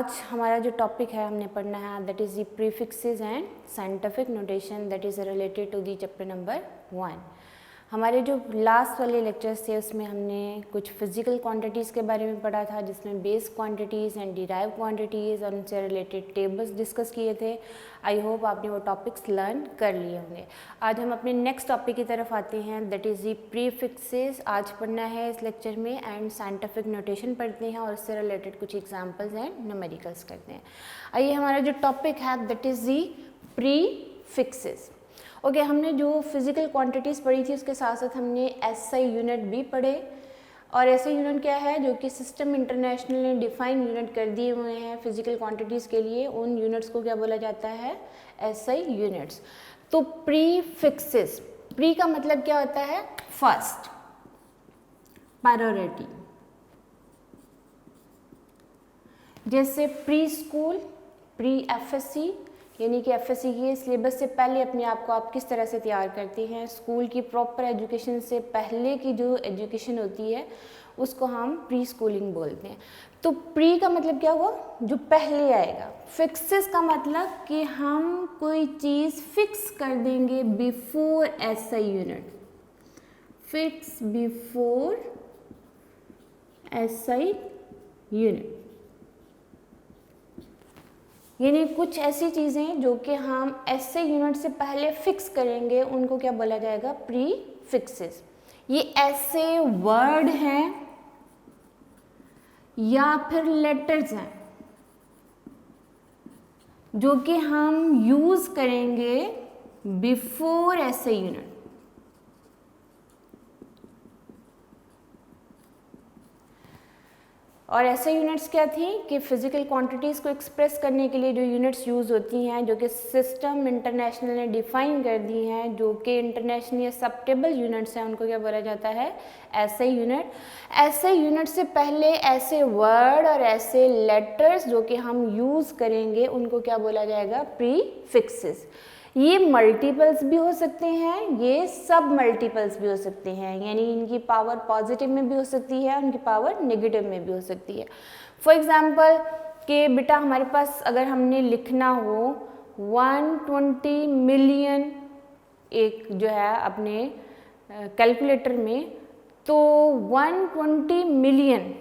आज हमारा जो टॉपिक है हमने पढ़ना है that is the prefixes and scientific notation that is related to the chapter number 1। हमारे जो लास्ट वाले लेक्चर्स थे उसमें हमने कुछ फिजिकल क्वांटिटीज़ के बारे में पढ़ा था, जिसमें base quantities and derive quantities और उनसे रिलेटेड टेबल्स डिस्कस किए थे। आई होप आपने वो टॉपिक्स लर्न कर लिए होंगे। आज हम अपने नेक्स्ट टॉपिक की तरफ आते हैं दैट इज़ दी प्रीफिक्सेस। आज पढ़ना है इस लेक्चर में एंड साइंटिफिक नोटेशन पढ़ते हैं और उससे रिलेटेड कुछ एग्जाम्पल्स एंड न्यूमेरिकल्स करते हैं। आइए, हमारा जो टॉपिक है that is the prefixes. Okay, हमने जो फिजिकल क्वांटिटीज़ पढ़ी थी उसके साथ साथ हमने एसआई यूनिट भी पढ़े। और एसआई यूनिट क्या है, जो कि सिस्टम इंटरनेशनल ने डिफाइन यूनिट कर दिए हुए हैं फिजिकल क्वांटिटीज़ के लिए। उन यूनिट्स को क्या बोला जाता है, एसआई यूनिट्स। तो प्रीफिक्सेस, प्री का मतलब क्या होता है, फर्स्ट, प्रायोरिटी। जैसे प्री स्कूल, प्री एफएससी, यानी कि एफएससी के सिलेबस से पहले अपने आप को आप किस तरह से तैयार करते हैं। स्कूल की प्रॉपर एजुकेशन से पहले की जो एजुकेशन होती है उसको हम प्री स्कूलिंग बोलते हैं। तो प्री का मतलब क्या हुआ, जो पहले आएगा। फिक्सेस का मतलब कि हम कोई चीज़ फिक्स कर देंगे before SI unit, fix before SI unit, यानी कुछ ऐसी चीज़ें जो कि हम एसआई यूनिट से पहले फिक्स करेंगे उनको क्या बोला जाएगा, प्रीफिक्सेस। ये ऐसे वर्ड हैं या फिर लेटर्स हैं जो कि हम यूज करेंगे बिफोर एसआई यूनिट। और ऐसे यूनिट्स क्या थी कि फिजिकल क्वांटिटीज़ को एक्सप्रेस करने के लिए जो यूनिट्स यूज़ होती हैं, जो कि सिस्टम इंटरनेशनल ने डिफाइन कर दी हैं, जो कि इंटरनेशनली एक्सेप्टेबल यूनिट्स हैं, उनको क्या बोला जाता है, ऐसे यूनिट। ऐसे यूनिट से पहले ऐसे वर्ड और ऐसे लेटर्स जो कि हम यूज़ करेंगे उनको क्या बोला जाएगा, प्रीफिक्सेस। ये मल्टीपल्स भी हो सकते हैं, ये सब मल्टीपल्स भी हो सकते हैं, यानी इनकी पावर पॉजिटिव में भी हो सकती है, उनकी पावर नेगेटिव में भी हो सकती है। फॉर एग्जांपल कि बेटा हमारे पास अगर हमने लिखना हो 120 मिलियन एक जो है अपने कैलकुलेटर में, तो 120 मिलियन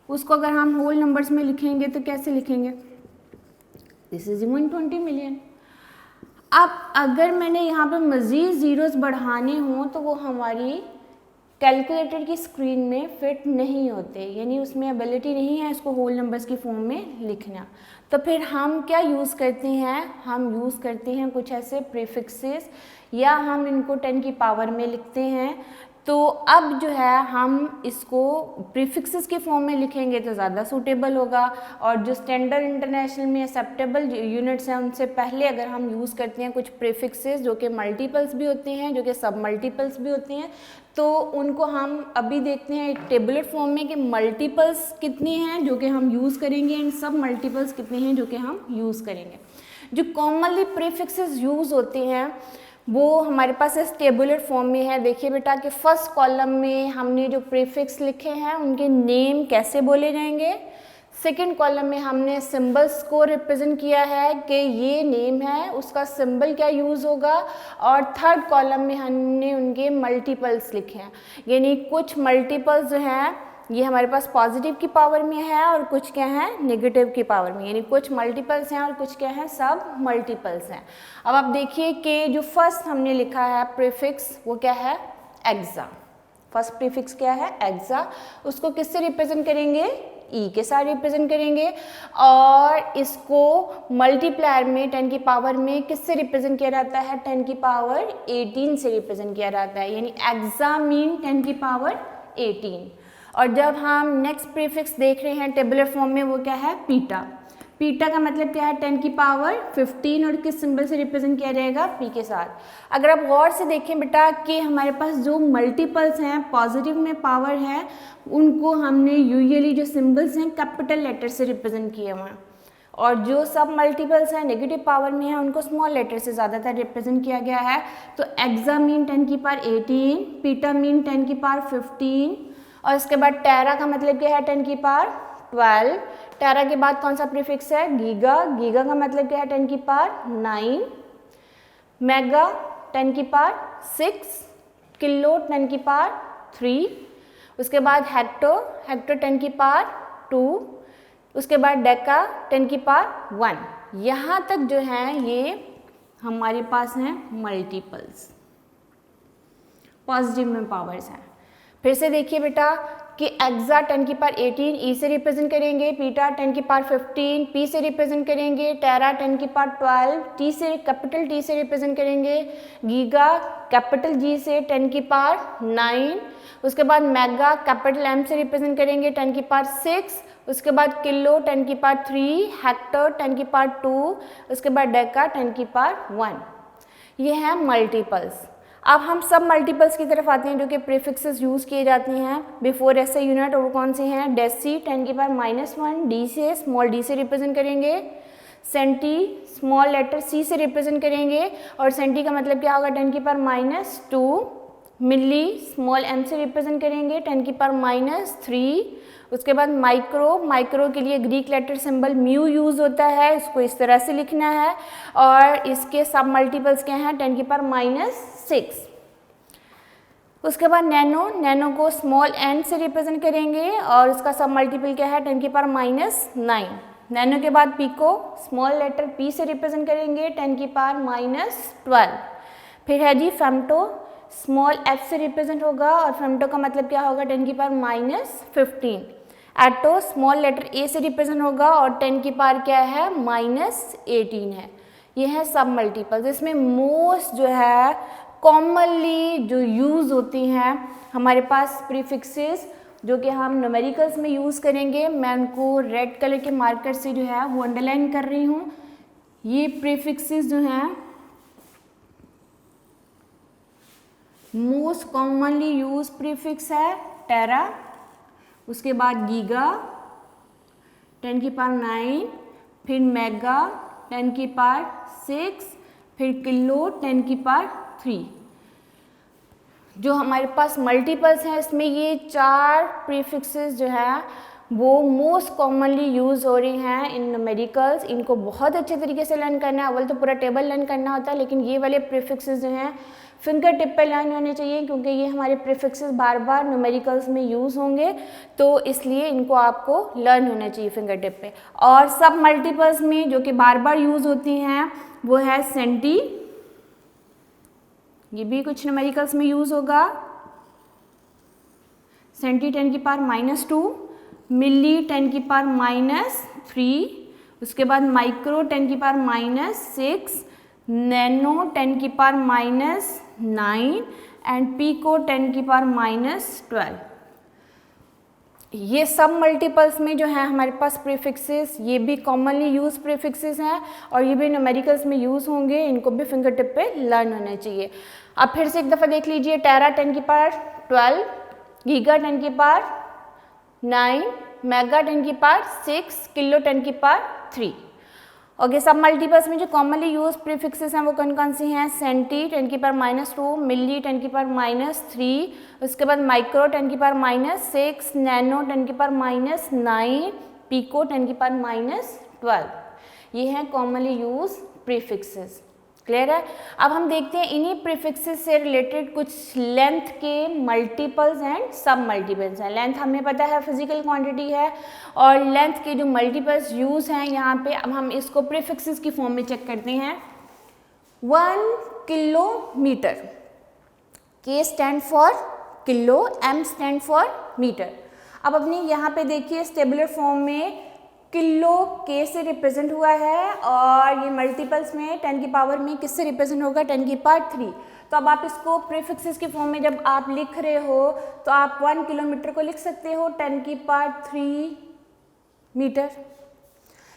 उसको अगर हम होल नंबर्स में लिखेंगे तो कैसे लिखेंगे, दिस इज 120 मिलियन। अब अगर मैंने यहाँ पे मज़ीद ज़ीरोस बढ़ाने हों तो वो हमारी कैलकुलेटर की स्क्रीन में फिट नहीं होते, यानी उसमें एबिलिटी नहीं है इसको होल नंबर्स की फॉर्म में लिखना। तो फिर हम क्या यूज़ करते हैं, हम यूज़ करते हैं कुछ ऐसे प्रीफिक्सेस, या हम इनको 10 की पावर में लिखते हैं। तो अब जो है हम इसको प्रीफिक्सेस के फॉर्म में लिखेंगे तो ज़्यादा सूटेबल होगा। और जो स्टैंडर्ड इंटरनेशनल में एक्सेप्टेबल यूनिट्स हैं उनसे पहले अगर हम यूज़ करते हैं कुछ प्रीफिक्सेस जो कि मल्टीपल्स भी होते हैं, जो कि सब मल्टीपल्स भी होते हैं, तो उनको हम अभी देखते हैं एक टेबुलेट फॉर्म में कि मल्टीपल्स कितने हैं जो कि हम यूज़ करेंगे एंड सब मल्टीपल्स कितने हैं जो कि हम यूज़ करेंगे। जो कॉमनली प्रीफिक्सेस यूज़ होते हैं वो हमारे पास इस टेबुलर फॉर्म में है। देखिए बेटा कि फर्स्ट कॉलम में हमने जो प्रीफिक्स लिखे हैं उनके नेम कैसे बोले जाएंगे। सेकंड कॉलम में हमने सिंबल्स को रिप्रेजेंट किया है कि ये नेम है, उसका सिंबल क्या यूज़ होगा। और थर्ड कॉलम में हमने उनके मल्टीपल्स लिखे हैं, यानी कुछ मल्टीपल्स जो हैं ये हमारे पास पॉजिटिव की पावर में है और कुछ क्या है, नेगेटिव की पावर में, यानी कुछ मल्टीपल्स हैं और कुछ क्या है, सब मल्टीपल्स हैं। अब आप देखिए कि जो फर्स्ट हमने लिखा है प्रीफिक्स वो क्या है, एक्सा। फर्स्ट प्रीफिक्स क्या है, एक्सा। उसको किससे रिप्रेजेंट करेंगे, ई के साथ रिप्रेजेंट करेंगे। और इसको मल्टीप्लायर में 10 की पावर में किससे रिप्रेजेंट किया जाता है, 10 की पावर 18 से रिप्रेजेंट किया जाता है, यानी एक्सा मीन 10 की पावर 18। और जब हम नेक्स्ट प्रीफिक्स देख रहे हैं टेबुलर फॉर्म में वो क्या है, पीटा। पीटा का मतलब क्या है, 10 की पावर 15 और किस सिंबल से रिप्रेजेंट किया जाएगा, पी के साथ। अगर आप गौर से देखें बेटा कि हमारे पास जो मल्टीपल्स हैं पॉजिटिव में पावर है उनको हमने यूजुअली जो सिंबल्स हैं कैपिटल लेटर से रिप्रेजेंट किए हुए हैं, और जो सब मल्टीपल्स हैं नेगेटिव पावर में है उनको स्मॉल लेटर से ज़्यादातर रिप्रेजेंट किया गया है। तो एक्सा मीन 10 की पावर 18, पीटा मीन 10 की पावर 15, और इसके बाद टेरा का मतलब क्या है, 10 की पावर 12, टेरा के बाद कौन सा प्रीफिक्स है? गीगा। गीगा का मतलब क्या है? 10 की पावर 9। मेगा 10 की पावर 6। किलो 10 की पावर 3। उसके बाद हेक्टर, हेक्टर 10 की पावर 2। उसके बाद डेका 10 की पावर 1। यहाँ तक जो है ये हमारे पास हैं मल्टीपल्स, पॉजिटिव में पावर्स हैं। फिर से देखिए बेटा कि एक्सा 10 की पावर 18 ई से रिप्रेजेंट करेंगे, पीटा 10 की पावर 15 पी से रिप्रेजेंट करेंगे, टेरा 10 की पावर 12 टी से, कैपिटल टी से रिप्रेजेंट करेंगे, गीगा कैपिटल जी से 10 की पावर 9। उसके बाद मेगा कैपिटल एम से रिप्रेजेंट करेंगे 10 की पावर 6। उसके बाद किलो 10 की पावर 3, हेक्टर 10 की पावर 2, उसके बाद डेका 10 की पावर 1। ये हैं मल्टीपल्स। अब हम सब मल्टीपल्स की तरफ आते हैं जो कि प्रीफिक्सेस यूज़ किए जाते हैं बिफोर ऐसे यूनिट, और कौन से हैं? डेसी 10 की पावर -1 डी से, स्मॉल डी से रिप्रेजेंट करेंगे, सेंटी स्मॉल लेटर सी से रिप्रेजेंट करेंगे, और सेंटी का मतलब क्या होगा? 10 की पावर -2। मिली स्मॉल एम से रिप्रेजेंट करेंगे 10 की पावर -3। उसके बाद माइक्रो, माइक्रो के लिए Greek letter symbol mu use होता है, इसको इस तरह से लिखना है, और इसके सब मल्टीपल्स क्या हैं? 10 की पावर -6। उसके बाद नैनो, नैनो को स्मॉल एन से रिप्रेजेंट करेंगे और इसका सब मल्टीपल क्या है? 10 की पावर -9। नैनो के बाद पीको, स्मॉल लेटर पी से रिप्रेजेंट करेंगे 10 की पावर -12। फिर है जी फेम्टो, स्मॉल एफ से रिप्रेजेंट होगा और फेम्टो का मतलब क्या होगा? 10 की power -15। Atto small letter A से रिप्रेजेंट होगा और 10 की पावर क्या है? -18 है। ये है सब मल्टीपल्स। इसमें मोस्ट जो है कॉमनली जो यूज़ होती हैं हमारे पास प्रीफिक्सेस जो कि हम न्यूमेरिकल्स में यूज़ करेंगे। मैं उनको रेड कलर के मार्कर से जो है वो अंडरलाइन कर रही हूँ। ये प्रीफिक्सेस जो हैं मोस्ट कॉमनली यूज प्रीफिक्स है टेरा, उसके बाद गीगा 10 की पावर 9, फिर मेगा 10 की पावर 6, फिर किलो 10 की पावर 3। जो हमारे पास मल्टीपल्स हैं इसमें ये 4 प्रीफिक्सेस जो है वो मोस्ट कॉमनली यूज़ हो रही हैं इन न्यूमेरिकल्स। इनको बहुत अच्छे तरीके से लर्न करना है। अव्वल तो पूरा टेबल लर्न करना होता है, लेकिन ये वाले प्रीफिक्सेस जो हैं फिंगर टिप पे लर्न होने चाहिए क्योंकि ये हमारे प्रीफिक्सेस बार बार न्यूमेरिकल्स में यूज़ होंगे, तो इसलिए इनको आपको लर्न होना चाहिए फिंगर टिप पे। और सब मल्टीपल्स में जो कि बार बार यूज़ होती हैं वो है सेंटी, ये भी कुछ न्यूमेरिकल्स में यूज़ होगा, सेंटी 10 की पावर -2, मिली 10 की पावर -3, उसके बाद माइक्रो 10 की पावर -6, नैनो 10 की पावर -9 एंड पीको 10 की पावर -12। ये सब मल्टीपल्स में जो है हमारे पास प्रीफिक्सेस ये भी कॉमनली यूज प्रीफिक्सेस हैं और ये भी न्यूमेरिकल्स में यूज़ होंगे। इनको भी फिंगर टिप पे लर्न होना चाहिए। अब फिर से एक दफ़ा देख लीजिए, टेरा 10 की पावर 12, गीगा 10 की पावर 9, मेगा 10 की पावर 6, किलो 10 की पावर 3। ओके, सब मल्टीपल्स में जो कॉमनली यूज प्रीफिक्सेस हैं वो कौन कौन सी हैं? सेंटी 10 की पावर -2, मिली 10 की पावर -3, उसके बाद माइक्रो 10 की पावर -6, नैनो 10 की पावर -9, पीको 10 की पावर -12। ये हैं कॉमनली यूज प्रीफिक्सेस। क्लियर है? अब हम देखते हैं इन्हीं प्रीफिक्सेस से रिलेटेड कुछ लेंथ के मल्टीपल्स एंड सब मल्टीपल्स हैं। लेंथ हमें पता है फिजिकल क्वांटिटी है और लेंथ के जो मल्टीपल्स यूज हैं यहाँ पे, अब हम इसको प्रीफिक्सेस की फॉर्म में चेक करते हैं। 1 kilometre, K stand for kilo, M stand for metre. अब अपनी यहाँ पे देखिए टेबुलर फॉर्म में किलो के से रिप्रेजेंट हुआ है और ये मल्टीपल्स में 10 की पावर में किससे रिप्रेजेंट होगा? 10 की पावर 3। तो अब आप इसको प्रीफिक्सेस की फॉर्म में जब आप लिख रहे हो तो आप 1 किलोमीटर को लिख सकते हो 10 की पावर 3 मीटर।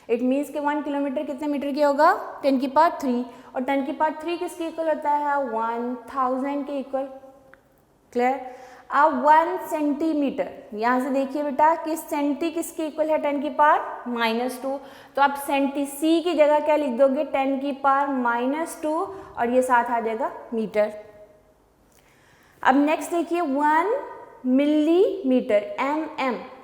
इट मीन्स कि 1 किलोमीटर कितने मीटर की होगा? 10 की पावर 3। और 10 की पावर 3 किसके इक्वल होता है? 1000 के इक्वल। क्लियर? अब 1 सेंटीमीटर, यहाँ से देखिए बेटा कि सेंटी किसके इक्वल है? 10 की पावर -2। तो आप सेंटी सी की जगह क्या लिख दोगे? 10 की पावर -2 और ये साथ आ जाएगा मीटर। अब नेक्स्ट देखिए 1 millimetre,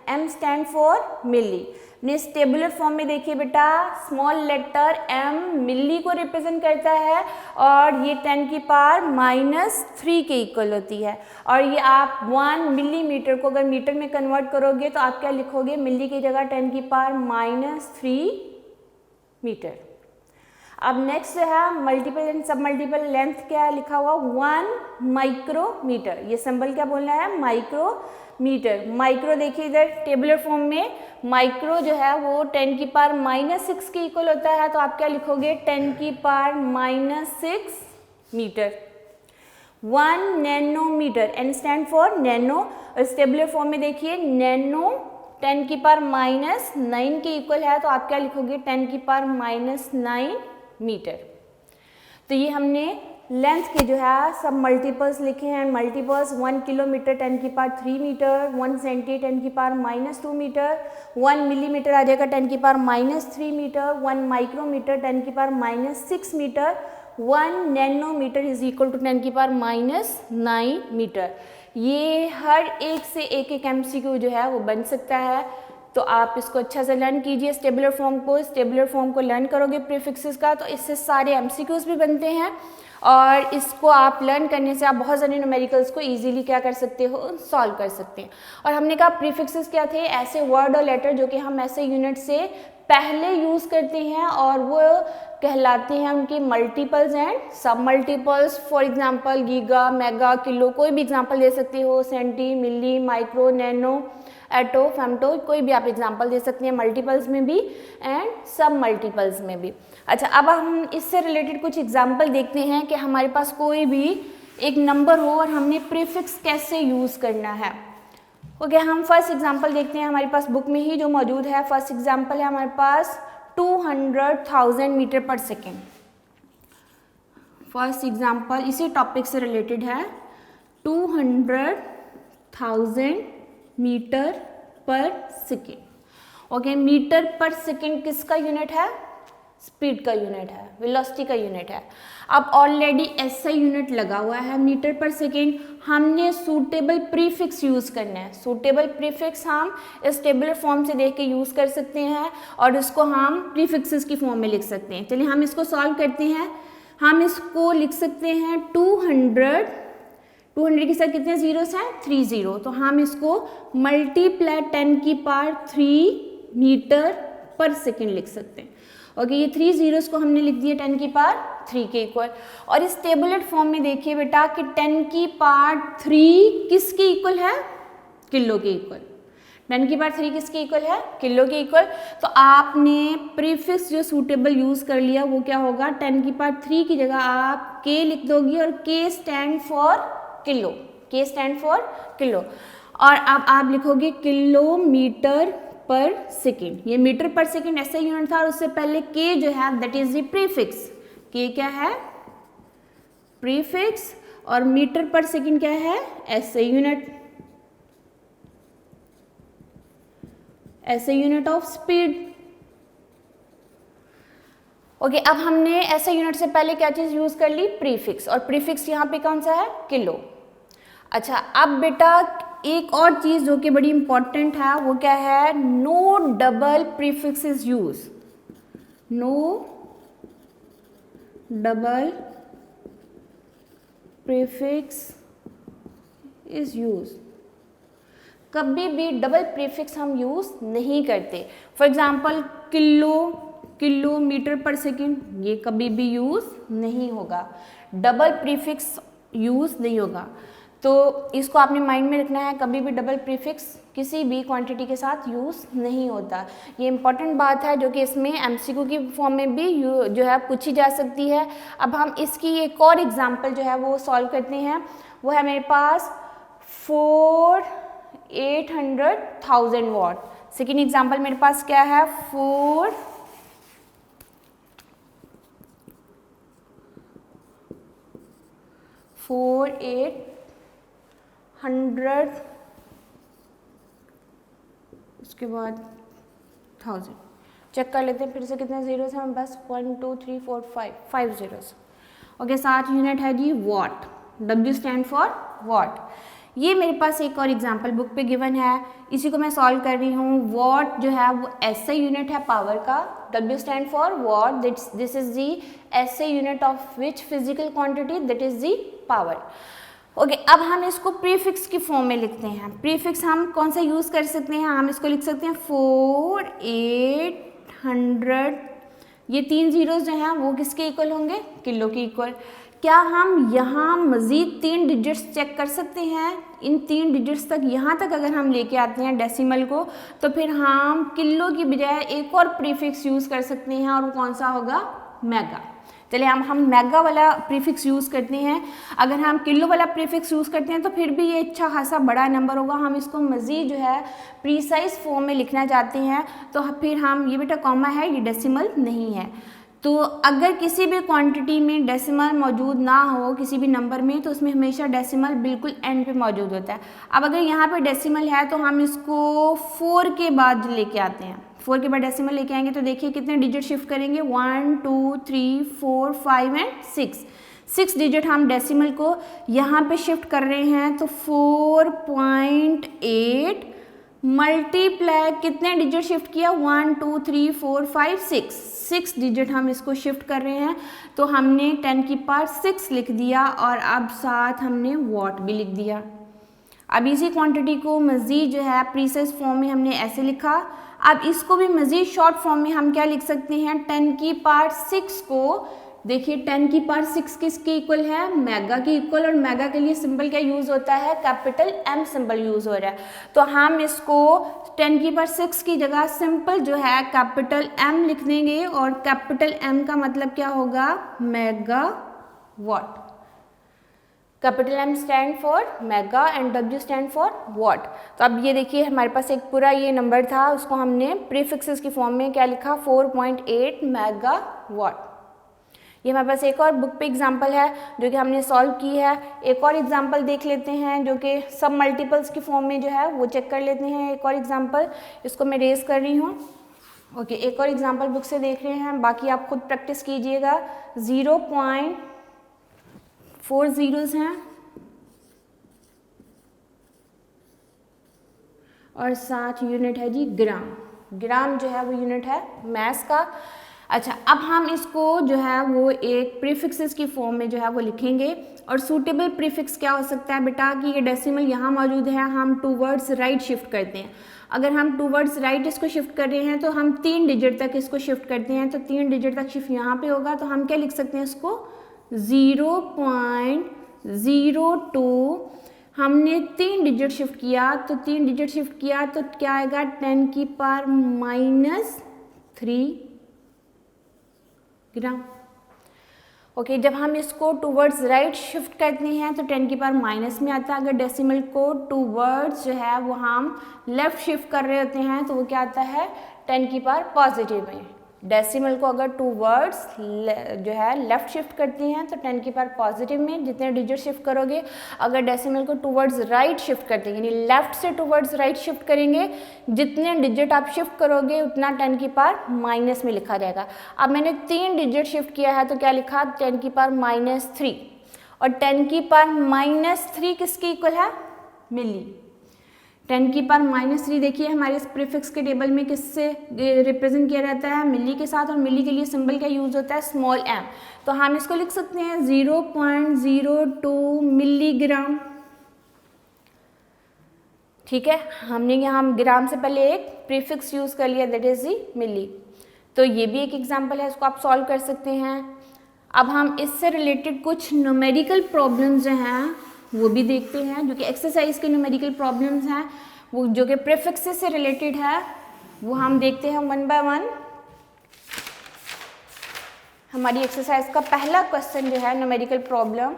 M stand for milli. Next tabular form में देखिए बेटा, स्मॉल लेटर m मिली को रिप्रेजेंट करता है और ये 10 की पावर -3 के इक्वल होती है। और ये आप 1 मिलीमीटर को अगर मीटर में कन्वर्ट करोगे तो आप क्या लिखोगे, मिली की जगह 10 की पावर -3 मीटर। अब नेक्स्ट जो है मल्टीपल एंड सब मल्टीपल, लेंथ क्या लिखा हुआ, 1 माइक्रोमीटर। ये सिंबल क्या बोलना है, माइक्रोमीटर। माइक्रो देखिए इधर टेबुलर फॉर्म में माइक्रो जो है वो 10 की पावर -6 के इक्वल होता है, तो आप क्या लिखोगे, 10 की power -6 metre. 1 nanometre, N stand for nano. इस टेबुलर फॉर्म में देखिए नैनो 10 की पावर -9 के इक्वल है, तो आप क्या लिखोगे, 10 की पावर -9 मीटर। तो ये हमने लेंथ के जो है सब मल्टीपल्स लिखे हैं। मल्टीपल्स 1 किलोमीटर 10 की पावर 3 मीटर, 1 सेंटी 10 की पावर -2 मीटर, 1 मिलीमीटर आ जाएगा 10 की पावर -3 मीटर, 1 माइक्रोमीटर 10 की power -6 metre, 1 nanometre is equal to 10 की पावर -9 मीटर। ये हर एक से एक MCQ जो है वो बन सकता है, तो आप इसको अच्छा से लर्न कीजिए। इस टेबुलर फॉर्म को लर्न करोगे प्रीफिक्सेस का, तो इससे सारे MCQs भी बनते हैं और इसको आप लर्न करने से आप बहुत सारे न्यूमेरिकल्स को इजीली क्या कर सकते हो, सॉल्व कर सकते हैं। और हमने कहा प्रीफिक्सेस क्या थे, ऐसे वर्ड और लेटर जो कि हम ऐसे यूनिट से पहले यूज़ करते हैं और वो कहलाते हैं उनके मल्टीपल्स एंड सब multiples. For example giga, mega, kilo, कोई भी एग्जांपल दे सकते हो, सेंटी, मिली, माइक्रो, नैनो, एटो, फेमटो, कोई भी आप एग्जांपल दे सकते हैं मल्टीपल्स में भी एंड सब मल्टीपल्स में भी। अच्छा, अब हम इससे रिलेटेड कुछ एग्जांपल देखते हैं कि हमारे पास कोई भी एक नंबर हो और हमने प्रीफिक्स कैसे यूज़ करना है। ओके, हम फर्स्ट एग्जांपल देखते हैं, हमारे पास बुक में ही जो मौजूद है। फर्स्ट एग्जांपल है हमारे पास 200,000 मीटर पर सेकेंड। फर्स्ट एग्जांपल इसी टॉपिक से रिलेटेड है, 200,000 मीटर पर सेकेंड। ओके, मीटर पर सेकेंड किसका यूनिट है, स्पीड का यूनिट है, वेलोसिटी का यूनिट है। अब ऑलरेडी ऐसा यूनिट लगा हुआ है मीटर पर सेकेंड, हमने सूटेबल प्रीफिक्स यूज़ करना है। सूटेबल प्रीफिक्स हम इस टेबुलर फॉर्म से देख के यूज़ कर सकते हैं और इसको हम प्रीफिक्सेस की फॉर्म में लिख सकते हैं। चलिए हम इसको सॉल्व करते हैं। हम इसको लिख सकते हैं 200 के साथ कितने जीरोस हैं, 3 जीरो, तो हम इसको मल्टीप्लाई 10 की पावर 3 मीटर पर सेकेंड लिख सकते हैं। ओके, ये 3 जीरोस को हमने लिख दिया 10 की पावर 3 के इक्वल। और इस टेबुलेट फॉर्म में देखिए बेटा कि 10 की पावर 3 किसके इक्वल है, किलो के इक्वल। 10 की पावर 3 किसके इक्वल है, किलो के इक्वल। तो आपने प्रीफिक्स जो सूटेबल यूज़ कर लिया वो क्या होगा, 10 की पावर 3 की जगह आप k लिख दोगी और k stand for kilo, k stand for kilo. और अब आप लिखोगे किलोमीटर पर सेकेंड। ये मीटर पर सेकेंड ऐसा यूनिट था और उससे पहले k जो है that is the prefix. k क्या है, प्रीफिक्स, और मीटर पर सेकेंड क्या है, ऐसे यूनिट, ऐसे यूनिट ऑफ स्पीड। ओके, अब हमने ऐसे यूनिट से पहले क्या चीज यूज कर ली, प्रीफिक्स, और प्रीफिक्स यहाँ पे कौन सा है, किलो। अच्छा, अब बेटा एक और चीज जो कि बड़ी इंपॉर्टेंट है वो क्या है, no double prefix is use, no double prefix is use. कभी भी डबल प्रीफिक्स हम यूज नहीं करते। For example kilo, kilometre per second, ये कभी भी यूज नहीं होगा, डबल प्रीफिक्स यूज नहीं होगा। तो इसको आपने माइंड में रखना है, कभी भी डबल प्रीफिक्स किसी भी क्वांटिटी के साथ यूज़ नहीं होता। ये इंपॉर्टेंट बात है जो कि इसमें MCQ की फॉर्म में भी जो है पूछी जा सकती है। अब हम इसकी एक और एग्जांपल जो है वो सॉल्व करते हैं। वो है मेरे पास 800,000 वॉट। सेकेंड एग्जांपल मेरे पास क्या है, 4,800, उसके बाद 1000। चेक कर लेते हैं फिर से कितने जीरोस हैं, बस 1 2 3 4 5 जीरोस। ओके, 7 यूनिट है जी watt, W stand for watt. ये मेरे पास एक और एग्जांपल बुक पे गिवन है, इसी को मैं सॉल्व कर रही हूँ। वॉट जो है वो एसआई यूनिट है पावर का, W stand for what, this is the SI unit of which physical quantity, that is the power. Okay, अब हम इसको प्रीफिक्स की फॉर्म में लिखते हैं। प्रीफिक्स हम कौन सा यूज़ कर सकते हैं, हम इसको लिख सकते हैं 4, 8, 100, ये 3 जीरोस जो हैं वो किसके इक्वल होंगे, किलो के इक्वल। क्या हम यहाँ मज़ीद 3 डिजिट्स चेक कर सकते हैं, इन 3 डिजिट्स तक, यहाँ तक अगर हम लेके आते हैं डेसिमल को, तो फिर हम किलो की बजाय एक और प्रीफिक्स यूज़ कर सकते हैं, और वो कौन सा होगा, मेगा। चलिए हम मेगा वाला प्रीफिक्स यूज़ करते हैं। अगर हम किलो वाला प्रीफिक्स यूज़ करते हैं तो फिर भी ये अच्छा खासा बड़ा नंबर होगा, हम इसको मज़ीद जो है प्रीसाइज फॉर्म में लिखना चाहते हैं, तो फिर हम, ये बेटा कॉमा है, ये डेसिमल नहीं है। तो अगर किसी भी क्वांटिटी में डेसिमल मौजूद ना हो किसी भी नंबर में, तो उसमें हमेशा डेसिमल बिल्कुल एंड पे मौजूद होता है। अब अगर यहाँ पे डेसिमल है तो हम इसको 4 के बाद लेके आते हैं, 4 के बाद डेसिमल लेके आएंगे तो देखिए कितने डिजिट शिफ्ट करेंगे, 1, 2, 3, 4, 5 एंड 6 डिजिट हम डेसिमल को यहाँ पे शिफ्ट कर रहे हैं। तो 4.8 मल्टीप्लाई कितने डिजिट शिफ्ट किया, 1, 2, 3, 4, 5, 6 डिजिट हम इसको शिफ्ट कर रहे हैं। तो हमने 10 की पावर 6 लिख दिया, और अब साथ हमने वॉट भी लिख दिया। अब इसी क्वांटिटी को मज़ीद जो है प्रीसाइज फॉर्म में हमने ऐसे लिखा। अब इसको भी मज़ीद शॉर्ट फॉर्म में हम क्या लिख सकते हैं, 10 की पावर 6 को, देखिए 10 की पावर 6 किसके इक्वल है, मेगा के इक्वल, और मेगा के लिए सिंबल क्या यूज़ होता है, कैपिटल M सिंबल यूज़ हो रहा है। तो हम इसको 10 की पावर 6 की जगह सिंपल जो है कैपिटल M लिख देंगे, और कैपिटल M का मतलब क्या होगा, mega what. Capital M stand for mega and W stand for what. तो अब ये देखिए हमारे पास एक पूरा ये नंबर था, उसको हमने प्रीफिक्सेस की फॉर्म में क्या लिखा, 4.8 मेगा वॉट। ये हमारे पास एक और बुक पे एग्जांपल है जो कि हमने सॉल्व की है। एक और एग्जांपल देख लेते हैं जो कि सब मल्टीपल्स की फॉर्म में जो है वो चेक कर लेते हैं। एक और एग्जांपल, इसको मैं रेज कर रही हूँ। ओके, एक और एग्जांपल बुक से देख रहे हैं, बाकी आप खुद प्रैक्टिस कीजिएगा। 0.4 जीरोस हैं और 7 यूनिट है जी ग्राम। ग्राम जो है वो यूनिट है मैस का। अच्छा, अब हम इसको जो है वो एक प्रीफिक्सेस की फॉर्म में जो है वो लिखेंगे। और सूटेबल प्रीफिक्स क्या हो सकता है बेटा, कि ये डेसिमल यहाँ मौजूद है, हम टूवर्ड्स राइट शिफ्ट करते हैं। अगर हम टूवर्ड्स राइट इसको शिफ्ट कर रहे हैं तो हम 3 डिजिट तक इसको शिफ्ट करते हैं, तो 3 डिजिट तक शिफ्ट यहाँ पे होगा, तो हम क्या लिख सकते हैं इसको, 0.02। हमने 3 डिजिट शिफ्ट किया, तो 3 डिजिट शिफ्ट किया तो क्या आएगा, 10 की पावर -3 ग्राम। ओके, जब हम इसको टूवर्ड्स राइट शिफ्ट करते हैं तो 10 की पावर माइनस में आता है। अगर डेसिमल को टूवर्ड्स जो है वो हम लेफ्ट शिफ्ट कर रहे होते हैं तो वो क्या आता है, 10 की पावर पॉजिटिव में। डेसिमल को अगर टूवर्ड्स जो है लेफ्ट शिफ्ट करती हैं तो 10 की पावर पॉजिटिव में जितने डिजिट शिफ्ट करोगे। अगर डेसिमल को टूवर्ड्स राइट शिफ्ट करते हैं, यानी लेफ्ट से टूवर्ड्स राइट शिफ्ट करेंगे, जितने डिजिट आप शिफ्ट करोगे उतना 10 की पावर माइनस में लिखा जाएगा। अब मैंने 3 डिजिट शिफ्ट किया है तो क्या लिखा, 10 की पावर -3, और 10 की पावर -3 किसके इक्वल है, मिली। 10 की पावर -3 देखिए हमारे इस प्रीफिक्स के टेबल में किससे रिप्रेजेंट किया रहता है, मिली के साथ, और मिली के लिए सिंबल का यूज होता है स्मॉल m। तो हम इसको लिख सकते हैं 0.02 मिलीग्राम। ठीक है, हमने यहाँ ग्राम से पहले एक प्रीफिक्स यूज कर लिया, दैट इज दी मिली। तो ये भी एक एग्जाम्पल है, इसको आप सॉल्व कर सकते हैं। अब हम इससे रिलेटेड कुछ न्यूमेरिकल प्रॉब्लम्स जो हैं वो भी देखते हैं, जो कि एक्सरसाइज के न्यूमेरिकल प्रॉब्लम्स हैं, वो जो कि प्रीफिक्सेस से रिलेटेड है, वो हम देखते हैं 1 बाय 1। हमारी एक्सरसाइज का पहला क्वेश्चन जो है न्यूमेरिकल प्रॉब्लम,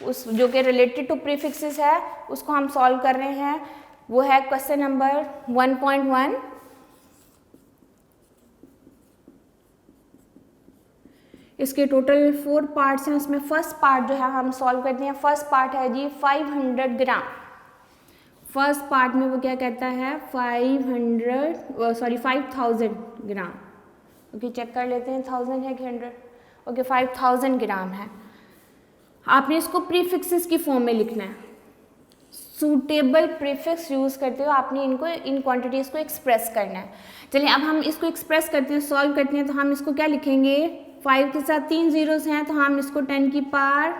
उस जो कि रिलेटेड टू प्रीफिक्सेस है, उसको हम सॉल्व कर रहे हैं। वो है क्वेश्चन नंबर 1.1। इसके टोटल 4 पार्ट्स हैं, उसमें फर्स्ट पार्ट जो है हम सॉल्व करते हैं। फर्स्ट पार्ट है जी 500 ग्राम। फर्स्ट पार्ट में वो क्या कहता है, 5000 ग्राम। ओके, चेक कर लेते हैं 1000 है कि 100। ओके, 5000 ग्राम है। आपने इसको प्रीफिक्सेस की फॉर्म में लिखना है। सूटेबल प्रीफिक्स यूज़ करते हो आपने इनको इन क्वांटिटीज़ को एक्सप्रेस करना है। चलिए अब हम इसको एक्सप्रेस करते हैं, सॉल्व करते हैं। तो हम इसको क्या लिखेंगे, 5 के साथ 3 ज़ीरोज़ हैं तो हम इसको 10 की पावर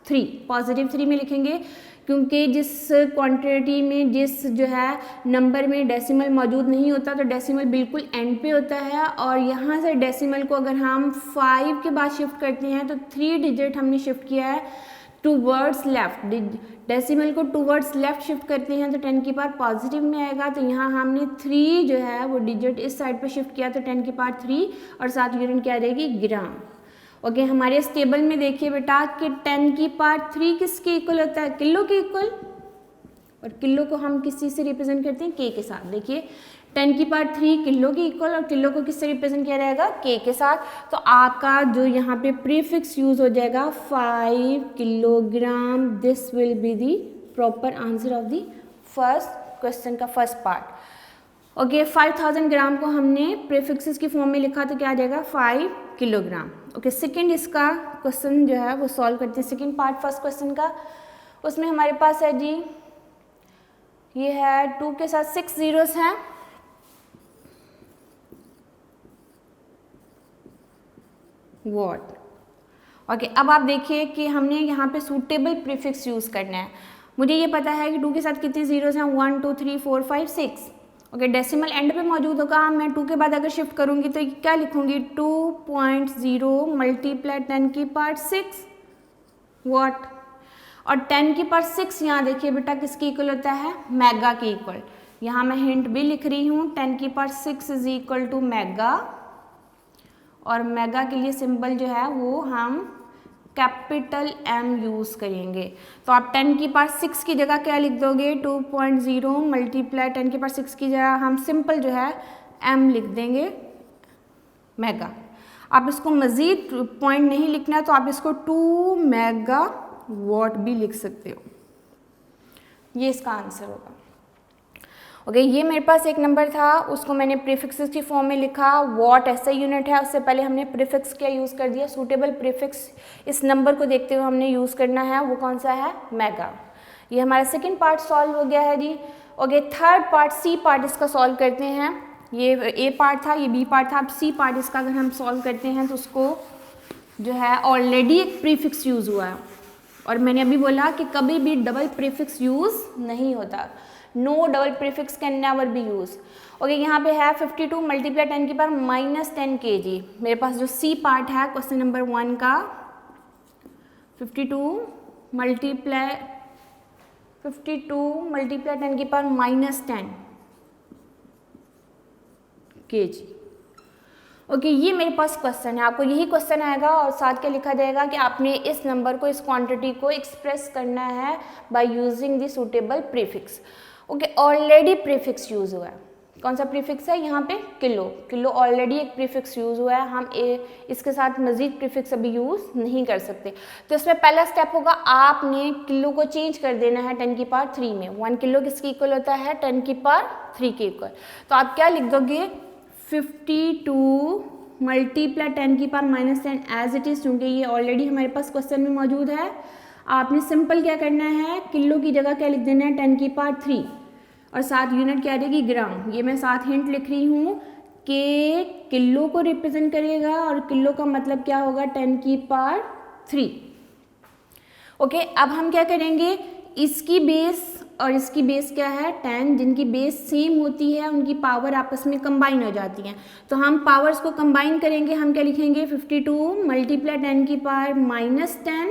3 पॉजिटिव 3 में लिखेंगे, क्योंकि जिस क्वांटिटी में जिस जो है नंबर में डेसिमल मौजूद नहीं होता तो डेसिमल बिल्कुल एंड पे होता है। और यहाँ से डेसिमल को अगर हम 5 के बाद शिफ्ट करते हैं तो 3 डिजिट हमने शिफ्ट किया है टूवर्ड्स लेफ्ट, डेसिमल को टूवर्ड्स लेफ्ट शिफ्ट करते हैं तो 10 की पावर पॉजिटिव में आएगा। तो यहाँ हमने 3 जो है वो डिजिट इस साइड पे शिफ्ट किया तो 10 की पावर 3 और साथ यूनिट क्या रहेगी, ग्राम। ओके, हमारे इस टेबल में देखिए बेटा कि 10 की पावर 3 किसके इक्वल होता है, किलो के इक्वल। और किलो को हम किस चीज़ से रिप्रेजेंट करते हैं, के के साथ। देखिए 10 की पावर 3 किलो के इक्वल, और किलो को किससे रिप्रेजेंट किया जाएगा, के के साथ। तो आपका जो यहाँ पे प्रीफिक्स यूज हो जाएगा 5 kilogram. This will be the proper answer of the first question का फर्स्ट पार्ट। ओके, 5000 ग्राम को हमने प्रीफिक्सेस की फॉर्म में लिखा तो क्या आ जाएगा 5 किलोग्राम। ओके, सेकेंड इसका क्वेश्चन जो है वो सॉल्व करते हैं। सेकेंड पार्ट फर्स्ट क्वेश्चन का, उसमें हमारे पास है जी, ये है 2 के साथ 6 ज़ीरोज़ हैं। वॉट। ओके, अब आप देखिए कि हमने यहाँ पे सूटेबल प्रीफिक्स यूज़ करना है। मुझे ये पता है कि 2 के साथ कितने ज़ीरोज़ हैं, 1 2 3 4 5 6। ओके, डेसिमल एंड पे मौजूद होगा। मैं 2 के बाद अगर शिफ्ट करूँगी तो क्या लिखूँगी, 2.0 मल्टीप्लाई 10 की पावर 6 वॉट। और 10 की पावर 6 यहाँ देखिए बेटा किसकी इक्वल होता है, मेगा की इक्वल। यहाँ मैं हिंट भी लिख रही हूँ, 10 की power 6 is equal to mega. और मेगा के लिए सिंबल जो है वो हम कैपिटल M यूज़ करेंगे। तो आप 10 की पावर 6 की जगह क्या लिख दोगे, 2.0 मल्टीप्लाई 10 की पावर 6 की जगह हम सिंपल जो है M लिख देंगे, मेगा। आप इसको मज़ीद पॉइंट नहीं लिखना तो आप इसको 2 मेगा वॉट भी लिख सकते हो, ये इसका आंसर होगा। ओके, ये मेरे पास एक नंबर था, उसको मैंने प्रीफिक्सेस की फॉर्म में लिखा। वॉट ऐसा यूनिट है, उससे पहले हमने प्रीफिक्स क्या यूज़ कर दिया, सूटेबल प्रीफिक्स इस नंबर को देखते हुए हमने यूज़ करना है, वो कौन सा है, मेगा। ये हमारा सेकंड पार्ट सॉल्व हो गया है जी। Okay, third part C part इसका सॉल्व करते हैं। ये ए पार्ट था, ये बी पार्ट था। अब सी पार्ट इसका अगर हम सॉल्व करते हैं तो उसको जो है ऑलरेडी एक प्रीफिक्स यूज़ हुआ है, और मैंने अभी बोला कि कभी भी डबल प्रीफिक्स यूज़ नहीं होता, no double prefix can never be use. Okay, यहाँ पे है 52 मल्टीप्लाई 10 की पावर -10 kg। मेरे पास जो सी पार्ट है क्वेश्चन नंबर 1 का, 52 मल्टीप्लाई 10 की पावर -10 kg। ओके, ये मेरे पास क्वेश्चन है, आपको यही क्वेश्चन आएगा और साथ क्या लिखा जाएगा कि आपने इस नंबर को, इस क्वांटिटी को एक्सप्रेस करना है by using the suitable prefix. Okay, already prefix use हुआ है, कौन सा प्रीफिक्स है यहाँ पे, किलो। किलो ऑलरेडी एक प्रीफिक्स यूज हुआ है, हम इसके साथ मजीद प्रीफिक्स अभी यूज नहीं कर सकते। तो इसमें पहला स्टेप होगा, आपने किलो को चेंज कर देना है 10 की पावर 3 में। 1 किलो किसकी इक्वल होता है, 10 की पावर 3 के इक्वल। तो आप क्या लिख दोगे, 52 मल्टीप्लाई 10 की पावर -10 एज इट इज़, क्योंकि ये ऑलरेडी हमारे पास क्वेश्चन में मौजूद है। आपने सिंपल क्या करना है, किलो की जगह क्या लिख देना है, 10 की पावर 3 और साथ यूनिट क्या रहेगी, ग्राम। ये मैं साथ हिंट लिख रही हूँ कि किलो को रिप्रेजेंट करेगा और किलो का मतलब क्या होगा, 10 की पावर 3। ओके, अब हम क्या करेंगे, इसकी बेस और इसकी बेस क्या है, 10। जिनकी बेस सेम होती है उनकी पावर आपस में कंबाइन हो जाती हैं, तो हम पावर्स को कंबाइन करेंगे। हम क्या लिखेंगे, 52 मल्टीप्लाई 10 की पावर -10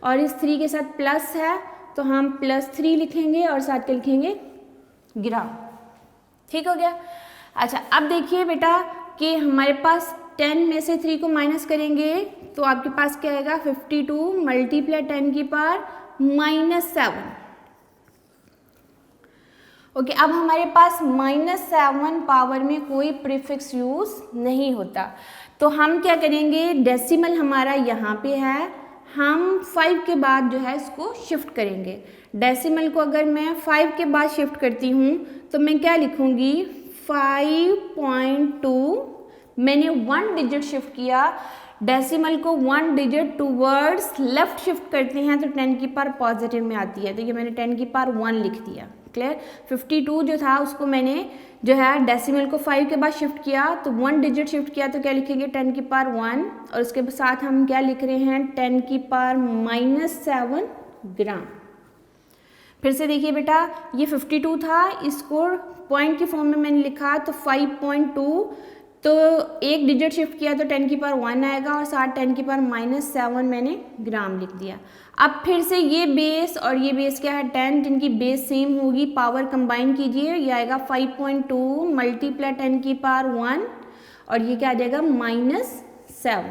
और इस 3 के साथ प्लस है तो हम +3 लिखेंगे और साथ क्या लिखेंगे, ग्राम। ठीक हो गया। अच्छा, अब देखिए बेटा कि हमारे पास 10 में से 3 को माइनस करेंगे तो आपके पास क्या आएगा, 52 मल्टीप्लाई 10 की पावर -7। ओके, अब हमारे पास -7 पावर में कोई प्रीफिक्स यूज नहीं होता, तो हम क्या करेंगे, डेसिमल हमारा यहाँ पे है, हम 5 के बाद जो है इसको शिफ्ट करेंगे। डेसिमल को अगर मैं 5 के बाद शिफ्ट करती हूँ तो मैं क्या लिखूँगी, 5.2। मैंने 1 डिजिट शिफ्ट किया, डेसिमल को 1 डिजिट टूवर्ड्स लेफ्ट शिफ्ट करते हैं तो 10 की पावर पॉजिटिव में आती है, तो ये मैंने 10 की पावर 1 लिख दिया। क्लियर। 52 जो था उसको मैंने जो है डेसिमल को 5 के बाद शिफ्ट किया तो 1 डिजिट शिफ्ट किया, तो क्या लिखेंगे 10 की पावर 1, और उसके साथ हम क्या लिख रहे हैं 10 की पावर -7 ग्राम। फिर से देखिए बेटा, ये 52 था, इसको पॉइंट की फॉर्म में मैंने लिखा तो 5.2, तो एक डिजिट शिफ्ट किया तो 10 की पावर 1 आएगा, और साथ 10 की पावर -7 मैंने ग्राम लिख दिया। अब फिर से ये बेस और ये बेस क्या है 10, जिनकी बेस सेम होगी, पावर कंबाइन कीजिए, ये आएगा 5.2 मल्टीप्लाई 10 की पावर 1, और ये क्या आ जाएगा -7।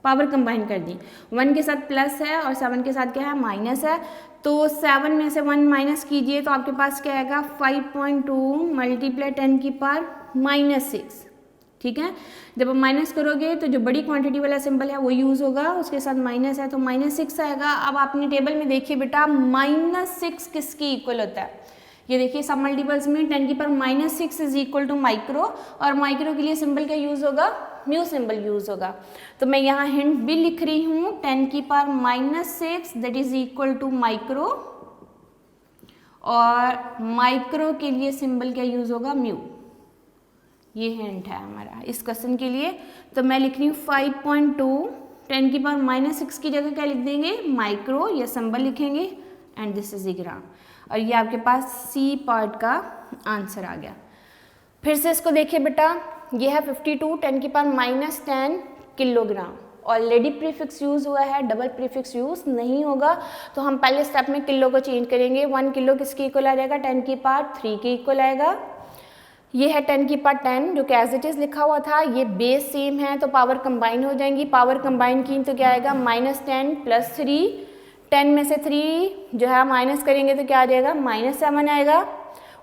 पावर कंबाइन कर दी, 1 के साथ प्लस है और 7 के साथ क्या है माइनस है, तो 7 में से 1 माइनस कीजिए तो आपके पास क्या आएगा 5.2 मल्टीप्लाई 10 की पावर -6। ठीक है, जब आप माइनस करोगे तो जो बड़ी क्वांटिटी वाला सिंबल है वो यूज़ होगा, उसके साथ माइनस है तो -6 आएगा। अब आपने टेबल में देखिए बेटा -6 किसकी इक्वल होता है, ये देखिए सब मल्टीपल्स में 10 की power -6 is equal to micro, और माइक्रो के लिए सिंबल क्या यूज़ होगा, म्यू सिंबल यूज़ होगा। तो मैं यहाँ हिंट भी लिख रही हूँ 10 की power -6 that is equal to micro, और माइक्रो के लिए सिंबल क्या यूज़ होगा म्यू। ये हिंट है हमारा इस क्वेश्चन के लिए। तो मैं लिख रही हूँ 5.2, 10 की पावर -6 की जगह क्या लिख देंगे माइक्रो, या सिंबल लिखेंगे, एंड दिस इज ग्राम, और ये आपके पास सी पार्ट का आंसर आ गया। फिर से इसको देखिए बेटा, ये है 52, 10 की power -10 kilogram. Already prefix use हुआ है, डबल प्रीफिक्स यूज़ नहीं होगा, तो हम पहले स्टेप में किलो को चेंज करेंगे। 1 किलो किसके इक्वल आ जाएगा 10 की पावर 3 के इक्वल आएगा। ये है 10 की पावर 10 जो कि एज इट इज़ लिखा हुआ था, ये बेस सेम है तो पावर कंबाइन हो जाएंगी, पावर कंबाइन की तो क्या आएगा -10 + 3, 10 में से 3 जो है माइनस करेंगे तो क्या आ जाएगा -7 आएगा।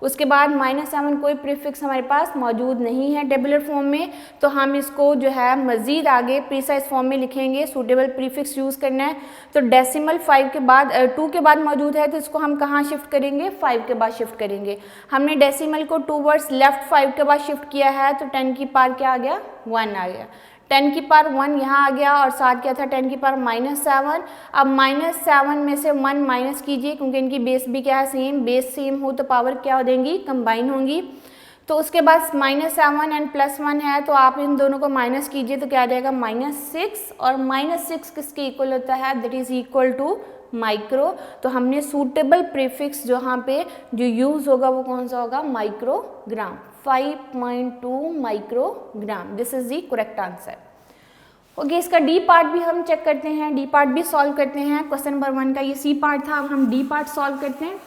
उसके बाद -7 कोई प्रीफिक्स हमारे पास मौजूद नहीं है टेबुलर फॉर्म में, तो हम इसको जो है मज़ीद आगे प्रीसाइज फॉर्म में लिखेंगे, सूटेबल प्रीफिक्स यूज़ करना है। तो डेसिमल 5 के बाद 2 के बाद मौजूद है तो इसको हम कहाँ शिफ्ट करेंगे 5 के बाद शिफ्ट करेंगे। हमने डेसिमल को टूवर्ड्स लेफ्ट 5 के बाद शिफ्ट किया है तो 10 की पावर क्या आ गया 1 आ गया, 10 की पावर 1 यहाँ आ गया, और साथ क्या था 10 की पावर -7। अब -7 में से 1 माइनस कीजिए क्योंकि इनकी बेस भी क्या है सेम, बेस सेम हो तो पावर क्या हो देंगी कंबाइन होंगी। तो उसके बाद -7 एंड +1 है तो आप इन दोनों को माइनस कीजिए तो क्या आ जाएगा -6, और -6 किसके इक्वल होता है that is equal to micro. तो हमने सूटेबल प्रीफिक्स जहाँ पे जो यूज़ होगा वो कौन सा होगा microgram, 5.2 microgram, this is the correct answer. Okay, इसका डी पार्ट भी हम चेक करते हैं, डी पार्ट भी सॉल्व करते हैं। क्वेश्चन नंबर 1 का ये सी पार्ट था, अब हम डी पार्ट सॉल्व करते हैं।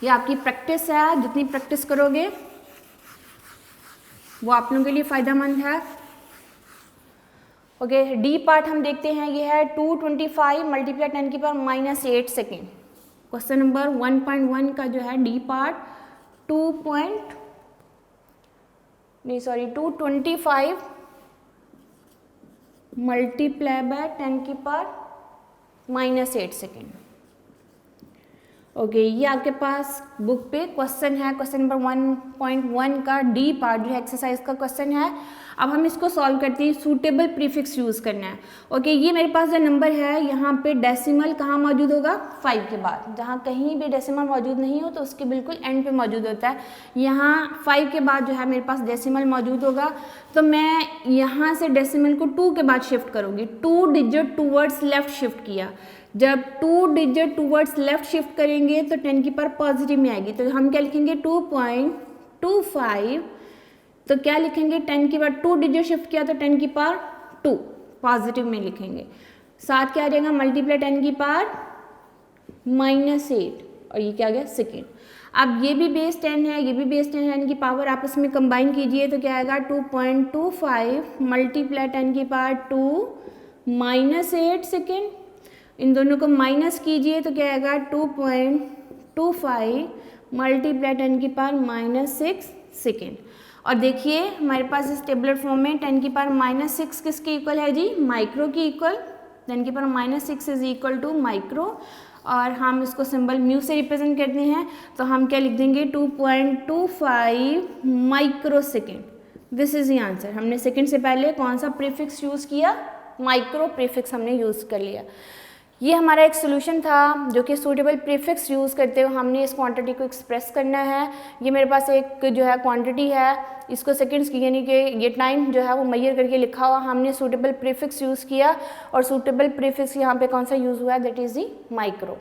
ये आपकी प्रैक्टिस है, जितनी प्रैक्टिस करोगे वो आप लोगों के लिए फ़ायदेमंद है। ओके, डी पार्ट हम देखते हैं, ये है 225 मल्टीप्लाई 10 की पावर -8 सेकेंड। क्वेश्चन नंबर 1.1 का जो है डी पार्ट 225 मल्टीप्लाई बाय 10 की पावर -8 सेकेंड। ओके, ये आपके पास बुक पे क्वेश्चन है, क्वेश्चन नंबर 1.1 का डी पार्ट जो है एक्सरसाइज का क्वेश्चन है। अब हम इसको सॉल्व करते हैं, सूटेबल प्रीफिक्स यूज़ करना है। ओके, ये मेरे पास जो नंबर है यहाँ पे डेसिमल कहाँ मौजूद होगा 5 के बाद, जहाँ कहीं भी डेसिमल मौजूद नहीं हो तो उसके बिल्कुल एंड पे मौजूद होता है। यहाँ 5 के बाद जो है मेरे पास डेसिमल मौजूद होगा, तो मैं यहाँ से डेसिमल को 2 के बाद शिफ्ट करूँगी। 2 डिजिट टूवर्ड्स लेफ्ट शिफ्ट किया, जब 2 डिजिट टूवर्ड्स लेफ्ट शिफ्ट करेंगे तो 10 की पावर पॉजिटिव में आएगी, तो हम क्या लिखेंगे 2.25, तो क्या लिखेंगे 10 की पावर 2 डिजिट शिफ्ट किया तो 10 की पावर 2 पॉजिटिव में लिखेंगे, साथ क्या आ जाएगा मल्टीप्लाई 10 की पावर -8, और ये क्या आ गया सेकेंड। अब ये भी बेस 10 है, ये भी बेस 10 है, इनकी पावर आपस में कंबाइन कीजिए तो क्या आएगा 2.25 मल्टीप्लाई 10 की पावर 2 -8 सेकेंड। इन दोनों को माइनस कीजिए तो क्या आएगा 2.25 मल्टीप्लाई 10 की पावर -6 सेकेंड। और देखिए हमारे पास इस टेबुलर फॉर्म में 10 की पावर -6 किसके इक्वल है जी माइक्रो की इक्वल, 10 की power -6 is equal to micro, और हम इसको सिंबल म्यू से रिप्रेजेंट करते हैं तो हम क्या लिख देंगे 2.25 micro second. This is the answer. हमने सेकंड से पहले कौन सा प्रीफिक्स यूज़ किया, माइक्रो प्रीफिक्स हमने यूज़ कर लिया। ये हमारा एक सोल्यूशन था जो कि सूटेबल प्रीफिक्स यूज़ करते हुए हमने इस क्वांटिटी को एक्सप्रेस करना है। ये मेरे पास एक जो है क्वांटिटी है, इसको सेकंड्स की यानी कि ये टाइम जो है वो मेजर करके लिखा हुआ, हमने सूटेबल प्रीफिक्स यूज़ किया और सूटेबल प्रीफिक्स यहाँ पे कौन सा यूज़ हुआ है, दैट इज़ दी माइक्रो।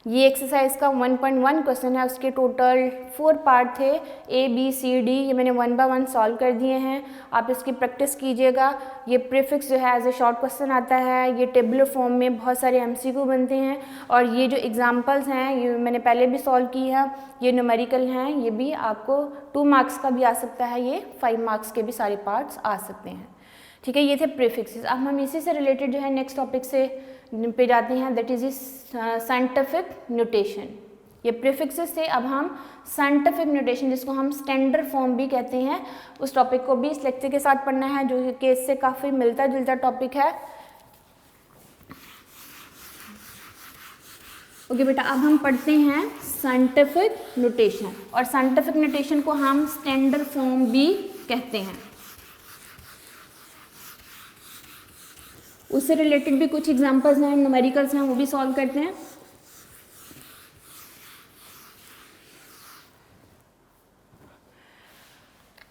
ये एक्सरसाइज का 1.1 क्वेश्चन है, उसके टोटल 4 पार्ट थे, A B C D। ये मैंने 1 बाय 1 सॉल्व कर दिए हैं, आप इसकी प्रैक्टिस कीजिएगा। ये प्रीफिक्स जो है एज ए शॉर्ट क्वेश्चन आता है, ये टेबुलर फॉर्म में बहुत सारे MCQ बनते हैं और ये जो एग्जांपल्स हैं ये मैंने पहले भी सॉल्व की है, ये न्यूमेरिकल हैं, ये भी आपको 2 मार्क्स का भी आ सकता है, ये 5 मार्क्स के भी सारे पार्ट्स आ सकते हैं। ठीक है, ये थे प्रीफिक्सेस। अब हम इसी से रिलेटेड जो है नेक्स्ट टॉपिक से पे जाते हैं, दैट इज साइंटिफिक नोटेशन। ये प्रीफिक्सेस थे, अब हम साइंटिफिक नोटेशन जिसको हम स्टैंडर्ड फॉर्म भी कहते हैं, उस टॉपिक को भी इस लेक्चर के साथ पढ़ना है, जो कि इससे काफ़ी मिलता जुलता टॉपिक है। ओके बेटा, अब हम पढ़ते हैं साइंटिफिक नोटेशन, और साइंटिफिक नोटेशन को हम स्टैंडर्ड फॉर्म भी कहते हैं। उससे रिलेटेड भी कुछ एग्जांपल्स हैं, न्यूमेरिकल्स हैं, वो भी सॉल्व करते हैं।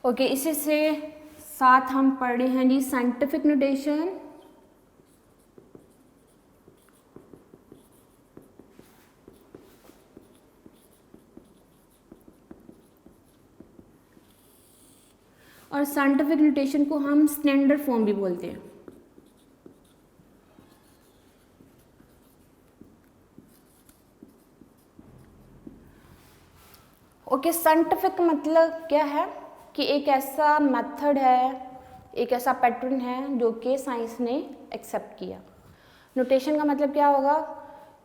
ओके, इसी से साथ हम पढ़ रहे हैं जी साइंटिफिक नोटेशन, और साइंटिफिक नोटेशन को हम स्टैंडर्ड फॉर्म भी बोलते हैं। ओके, साइंटिफिक मतलब क्या है कि एक ऐसा मेथड है, एक ऐसा पैटर्न है जो कि साइंस ने एक्सेप्ट किया। नोटेशन का मतलब क्या होगा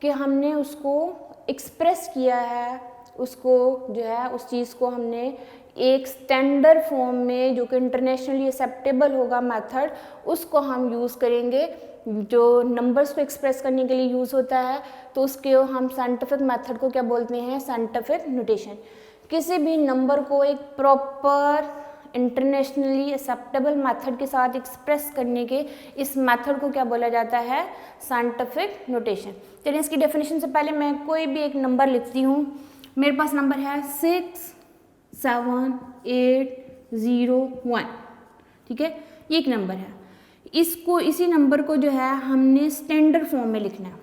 कि हमने उसको एक्सप्रेस किया है, उसको जो है उस चीज़ को हमने एक स्टैंडर्ड फॉर्म में जो कि इंटरनेशनली एक्सेप्टेबल होगा मेथड, उसको हम यूज़ करेंगे, जो नंबर्स को एक्सप्रेस करने के लिए यूज़ होता है, तो उसके हम साइंटिफिक मेथड को क्या बोलते हैं, साइंटिफिक नोटेशन। किसी भी नंबर को एक प्रॉपर इंटरनेशनली एक्सेप्टेबल मेथड के साथ एक्सप्रेस करने के इस मेथड को क्या बोला जाता है, साइंटिफिक नोटेशन। चलिए इसकी डेफिनेशन से पहले मैं कोई भी एक नंबर लिखती हूँ। मेरे पास नंबर है 6 7 8 0 1, ठीक है, ये एक नंबर है। इसको, इसी नंबर को जो है हमने स्टैंडर्ड फॉर्म में लिखना है।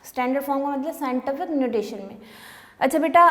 स्टैंडर्ड फॉर्म का मतलब साइंटिफिक नोटेशन में। अच्छा बेटा,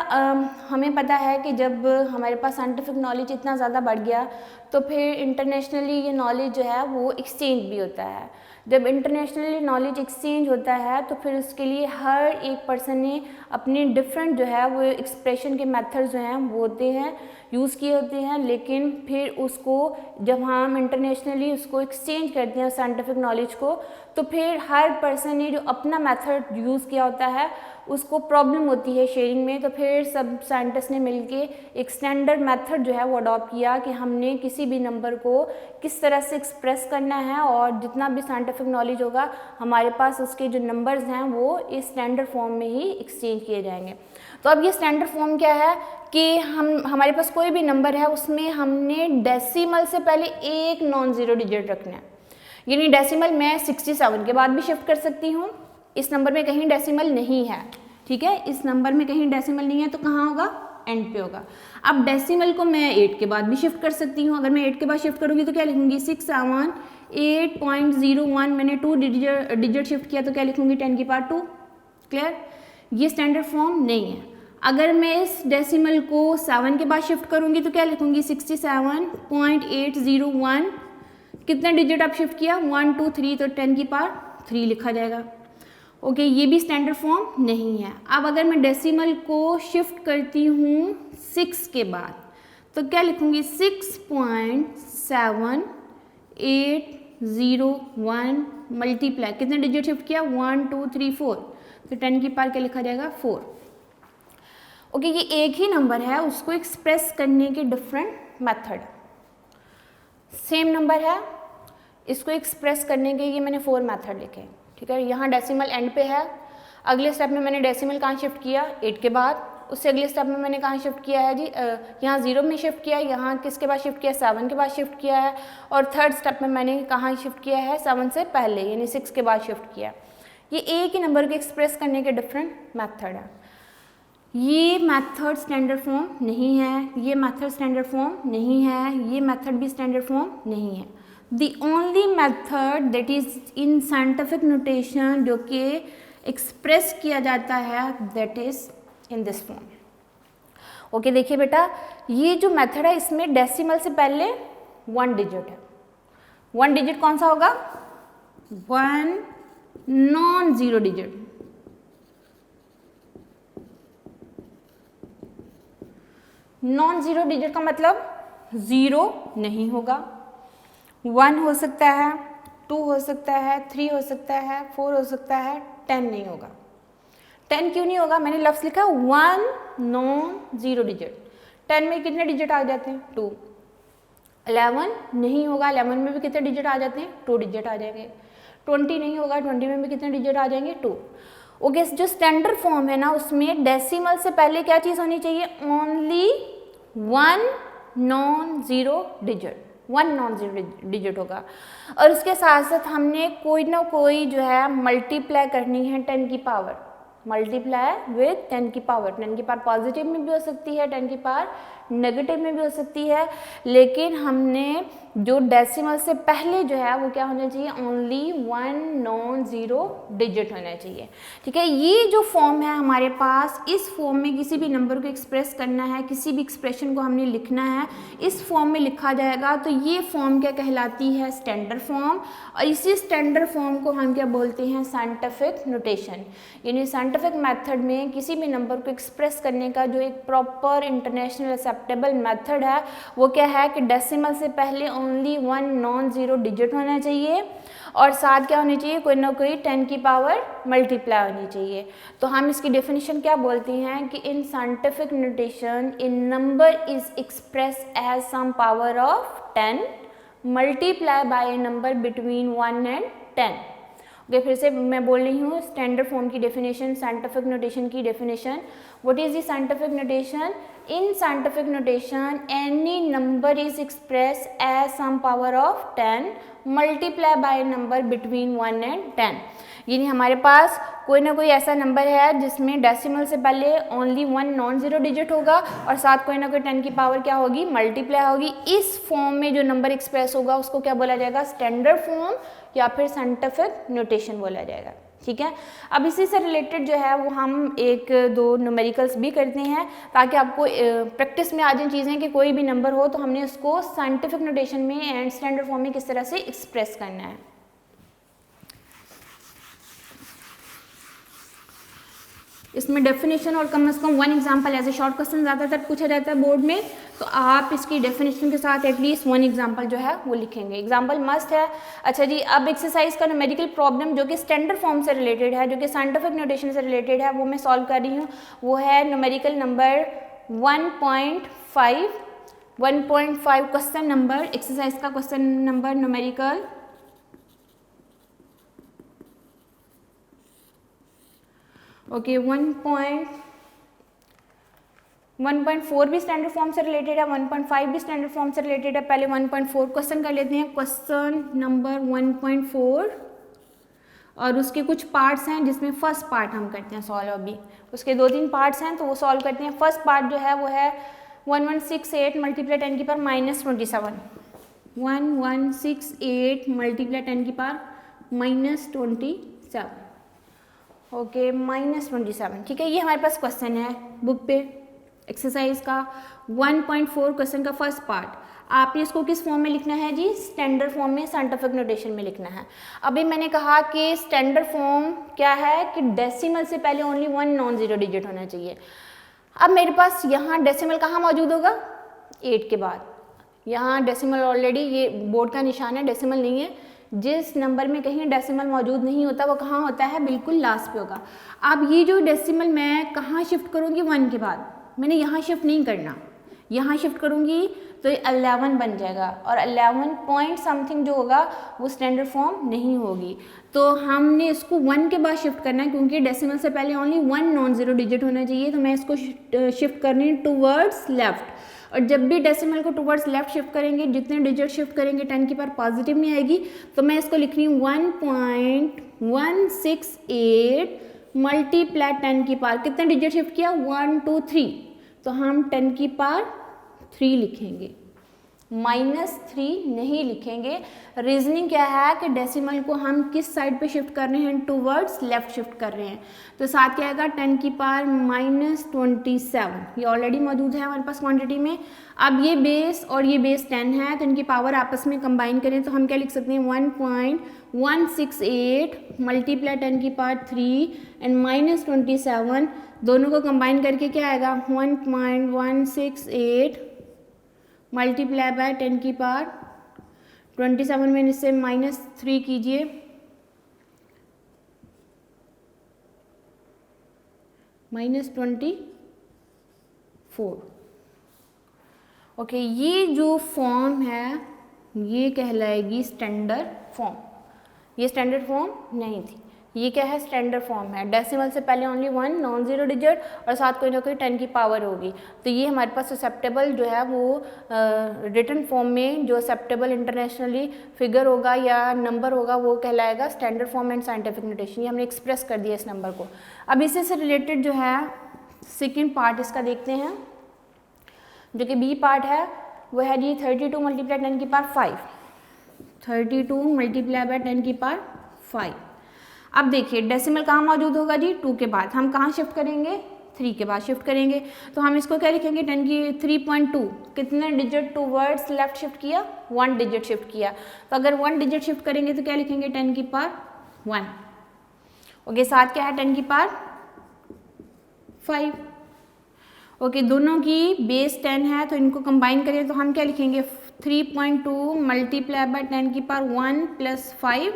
हमें पता है कि जब हमारे पास साइंटिफिक नॉलेज इतना ज़्यादा बढ़ गया तो फिर इंटरनेशनली ये नॉलेज जो है वो एक्सचेंज भी होता है। जब इंटरनेशनली नॉलेज एक्सचेंज होता है तो फिर उसके लिए हर एक पर्सन ने अपने डिफरेंट जो है वो एक्सप्रेशन के मेथड्स जो हैं वो होते हैं, यूज़ किए होते हैं, लेकिन फिर उसको जब हम इंटरनेशनली उसको एक्सचेंज करते हैं साइंटिफिक नॉलेज को, तो फिर हर पर्सन ने जो अपना मेथड यूज़ किया होता है उसको प्रॉब्लम होती है शेयरिंग में। तो फिर सब साइंटिस्ट ने मिलके एक स्टैंडर्ड मेथड जो है वो अडॉप्ट किया कि हमने किसी भी नंबर को किस तरह से एक्सप्रेस करना है, और जितना भी साइंटिफिक नॉलेज होगा हमारे पास उसके जो नंबर्स हैं वो इस स्टैंडर्ड फॉर्म में ही एक्सचेंज किए जाएंगे। तो अब ये स्टैंडर्ड फॉर्म क्या है कि हमारे पास कोई भी नंबर है उसमें हमने डेसिमल से पहले एक नॉन ज़ीरो डिजिट रखना है। यानी डेसिमल मैं 67 के बाद भी शिफ्ट कर सकती हूँ, इस नंबर में कहीं डेसिमल नहीं है, ठीक है, इस नंबर में कहीं डेसिमल नहीं है तो कहाँ होगा, एंड पे होगा। अब डेसिमल को मैं 8 के बाद भी शिफ्ट कर सकती हूँ। अगर मैं 8 के बाद शिफ्ट करूँगी तो क्या लिखूँगी, 6 7 8.01, मैंने 2 डिजिट शिफ्ट किया तो क्या लिखूँगी, 10 की पावर 2। क्लियर, ये स्टैंडर्ड फॉर्म नहीं है। अगर मैं इस डेसिमल को 7 के बाद शिफ्ट करूँगी तो क्या लिखूँगी, 67.801, कितने डिजिट आप शिफ्ट किया, 1 2 3, तो 10 की पावर 3 लिखा जाएगा। ओके, ये भी स्टैंडर्ड फॉर्म नहीं है। अब अगर मैं डेसिमल को शिफ्ट करती हूँ 6 के बाद तो क्या लिखूँगी, 6.7801 मल्टीप्लाई, कितने डिजिट शिफ्ट किया, 1 2 3 4, तो 10 की पावर क्या लिखा जाएगा, 4। ओके, ये एक ही नंबर है, उसको एक्सप्रेस करने के डिफरेंट मेथड। सेम नंबर है, इसको एक्सप्रेस करने के ये मैंने 4 मेथड लिखे, ठीक है। यहाँ डेसिमल एंड पे है, अगले स्टेप में मैंने डेसिमल कहाँ शिफ्ट किया, 8 के बाद, उससे अगले स्टेप में मैंने कहाँ शिफ्ट किया है जी, यहाँ 0 में शिफ्ट किया है, यहाँ किसके बाद शिफ्ट किया है, 7 के बाद शिफ्ट किया है, और थर्ड स्टेप में मैंने कहाँ शिफ्ट किया है, 7 से पहले यानी 6 के बाद शिफ्ट किया। ये एक ही नंबर को एक्सप्रेस करने के डिफरेंट मेथड है। ये मेथड स्टैंडर्ड फॉर्म नहीं है, ये मेथड स्टैंडर्ड फॉर्म नहीं है, ये मेथड भी स्टैंडर्ड फॉर्म नहीं है। The only method that is in scientific notation जो कि एक्सप्रेस किया जाता है that is in this form. Okay, देखिए बेटा, ये जो मेथड है इसमें डेसिमल से पहले 1 डिजिट है। 1 डिजिट कौन सा होगा, 1 non zero digit. Non zero digit का मतलब 0 नहीं होगा, 1 हो सकता है, 2 हो सकता है, 3 हो सकता है, 4 हो सकता है, 10 नहीं होगा। 10 क्यों नहीं होगा, मैंने लफ्ज़ लिखा 1 नॉन जीरो डिजिट। 10 में कितने डिजिट आ जाते हैं, 2। 11 नहीं होगा, 11 में भी कितने डिजिट आ जाते हैं, 2 डिजिट आ जाएंगे। 20 नहीं होगा, 20 में भी कितने डिजिट आ जाएंगे, 2। ओके, जो स्टैंडर्ड फॉर्म है ना उसमें डेसिमल से पहले क्या चीज़ होनी चाहिए, only 1 non zero digit, 1 non zero digit होगा। और उसके साथ साथ हमने कोई ना कोई जो है मल्टीप्लाई करनी है 10 की पावर, मल्टीप्लाई विथ 10 की पावर। 10 की पावर पॉजिटिव में भी हो सकती है, 10 की पावर नेगेटिव में भी हो सकती है, लेकिन हमने जो डेसिमल से पहले जो है वो क्या होना चाहिए, ओनली 1 नॉन जीरो डिजिट होना चाहिए। ठीक है, ये जो फॉर्म है हमारे पास, इस फॉर्म में किसी भी नंबर को एक्सप्रेस करना है, किसी भी एक्सप्रेशन को हमने लिखना है, इस फॉर्म में लिखा जाएगा। तो ये फॉर्म क्या कहलाती है, स्टैंडर्ड फॉर्म। और इसी स्टैंडर्ड फॉर्म को हम क्या बोलते हैं, साइंटिफिक नोटेशन। यानी साइंटिफिक मेथड में किसी भी नंबर को एक्सप्रेस करने का जो एक प्रॉपर इंटरनेशनल एक्सेप्टेबल मेथड है वो क्या है कि डेसिमल से पहले ओनली 1 नॉन जीरो डिजिट होना चाहिए, और साथ क्या होनी चाहिए, कोई ना कोई 10 की पावर मल्टीप्लाई होनी चाहिए। तो हम इसकी डेफिनेशन क्या बोलते हैं कि in scientific notation in number is express as some power of 10 multiply by a number between 1 and 10। Okay, फिर से मैं बोल रही हूँ स्टैंडर्ड फॉर्म की डेफिनेशन, साइंटिफिक नोटेशन की definition. What is the scientific notation, in scientific notation any number is express as some power of 10 multiply by number between 1 and 10। यानी हमारे पास कोई ना कोई ऐसा नंबर है जिसमें डेसिमल से पहले ओनली 1 नॉन जीरो डिजिट होगा और साथ कोई ना कोई 10 की पावर क्या होगी, मल्टीप्लाई होगी। इस फॉर्म में जो नंबर एक्सप्रेस होगा उसको क्या बोला जाएगा, स्टैंडर्ड फॉर्म या फिर साइंटिफिक नोटेशन बोला जाएगा। ठीक है, अब इसी से रिलेटेड जो है वो हम 1-2 न्यूमेरिकल्स भी करते हैं ताकि आपको प्रैक्टिस में आ जाए चीज़ें कि कोई भी नंबर हो तो हमने उसको साइंटिफिक नोटेशन में एंड स्टैंडर्ड फॉर्म में किस तरह से एक्सप्रेस करना है। इसमें डेफिनेशन और कम से कम 1 एग्जाम्पल ऐसे शॉर्ट क्वेश्चन ज़्यादातर पूछा जाता है बोर्ड में, तो आप इसकी डेफिनेशन के साथ एटलीस्ट 1 एग्जाम्पल जो है वो लिखेंगे। एग्जाम्पल मस्ट है। अच्छा जी, अब एक्सरसाइज का न्यूमेरिकल प्रॉब्लम जो कि स्टैंडर्ड फॉर्म से रिलेटेड है, जो कि साइंटिफिक नोटेशन से रिलेटेड है, वो मैं सॉल्व कर रही हूँ। वो है numerical number 1.5 question number, exercise का क्वेश्चन नंबर न्यूमेरिकल 1.4 भी स्टैंडर्ड फॉर्म से रिलेटेड है, 1.5 भी स्टैंडर्ड फॉर्म से रिलेटेड है। पहले 1.4 क्वेश्चन कर लेते हैं। क्वेश्चन नंबर 1.4 और उसके कुछ पार्ट्स हैं जिसमें फर्स्ट पार्ट हम करते हैं सॉल्व। अभी उसके 2-3 पार्ट्स हैं तो वो सॉल्व करते हैं। फर्स्ट पार्ट जो है वो है 1168 मल्टीप्लाई 10 की पावर -27, 1168 मल्टीप्लाई 10 की पावर -27। ओके, -27। ठीक है, ये हमारे पास क्वेश्चन है बुक पे एक्सरसाइज का 1.4 क्वेश्चन का फर्स्ट पार्ट। आपने इसको किस फॉर्म में लिखना है जी, स्टैंडर्ड फॉर्म में, साइंटिफिक नोटेशन में लिखना है। अभी मैंने कहा कि स्टैंडर्ड फॉर्म क्या है कि डेसिमल से पहले ओनली 1 नॉन जीरो डिजिट होना चाहिए। अब मेरे पास यहाँ डेसिमल कहाँ मौजूद होगा, 8 के बाद। यहाँ डेसिमल ऑलरेडी, ये बोर्ड का निशान है, डेसिमल नहीं है। जिस नंबर में कहीं डेसिमल मौजूद नहीं होता वो कहाँ होता है, बिल्कुल लास्ट पे होगा। अब ये जो डेसिमल मैं कहाँ शिफ्ट करूँगी, 1 के बाद। मैंने यहाँ शिफ्ट नहीं करना, यहाँ शिफ्ट करूँगी तो ये 11 बन जाएगा और 11 पॉइंट समथिंग जो होगा वो स्टैंडर्ड फॉर्म नहीं होगी। तो हमने इसको 1 के बाद शिफ्ट करना है क्योंकि डेसिमल से पहले ओनली 1 नॉन ज़ीरो डिजिट होना चाहिए, तो मैं इसको शिफ्ट करनी है टूवर्ड्स लेफ्ट। और जब भी डेसिमल को टूवर्ड्स लेफ्ट शिफ्ट करेंगे, जितने डिजिट शिफ्ट करेंगे 10 की पावर पॉजिटिव में आएगी, तो मैं इसको लिख रही हूँ 1.168 मल्टीप्लाई 10 की पावर, कितने डिजिट शिफ्ट किया 1 2 3, तो हम 10 की पावर 3 लिखेंगे, -3 नहीं लिखेंगे। रीजनिंग क्या है कि डेसिमल को हम किस साइड पे शिफ्ट कर रहे हैं, टूवर्ड्स लेफ्ट शिफ्ट कर रहे हैं। तो साथ क्या आएगा 10 की पावर -27, ये ऑलरेडी मौजूद है हमारे पास क्वांटिटी में। अब ये बेस और ये बेस 10 है तो इनकी पावर आपस में कंबाइन करें तो हम क्या लिख सकते हैं 1.168 मल्टीप्लाई 10 की पावर 3 एंड -27, दोनों को कंबाइन करके क्या आएगा 1.168 मल्टीप्लाई बाय 10 की पावर 27 में इससे -3 कीजिए, -24। ओके, ये जो फॉर्म है ये कहलाएगी स्टैंडर्ड फॉर्म। ये स्टैंडर्ड फॉर्म नहीं थी, ये क्या है स्टैंडर्ड फॉर्म है। डेसिमल से पहले ओनली 1 नॉन ज़ीरो डिजिट और साथ कोई ना कोई 10 की पावर होगी। तो ये हमारे पास एक्सेप्टेबल जो है वो रिटन फॉर्म में जो एक्सेप्टेबल इंटरनेशनली फिगर होगा या नंबर होगा वो कहलाएगा standard form and scientific notation. ये हमने एक्सप्रेस कर दिया इस नंबर को। अब इसी से रिलेटेड जो है सेकेंड पार्ट इसका देखते हैं, जो कि बी पार्ट है, वो है जी 32 मल्टीप्लाई 10 की पावर 5, 32 मल्टीप्लाई बाय 10 की पावर 5। अब देखिए डेसिमल कहाँ मौजूद होगा जी 2 के बाद, हम कहाँ शिफ्ट करेंगे 3 के बाद शिफ्ट करेंगे। तो हम इसको क्या लिखेंगे 10 की 3.2, कितने डिजिट टूवर्ड्स लेफ्ट शिफ्ट किया 1 डिजिट शिफ्ट किया। तो अगर 1 डिजिट शिफ्ट करेंगे तो क्या लिखेंगे 10 की पावर 1। ओके, साथ क्या है 10 की पावर 5। ओके, दोनों की बेस 10 है तो इनको कंबाइन करें तो हम क्या लिखेंगे 3.2 मल्टीप्लाई बाय 10 की पावर 1 + 5,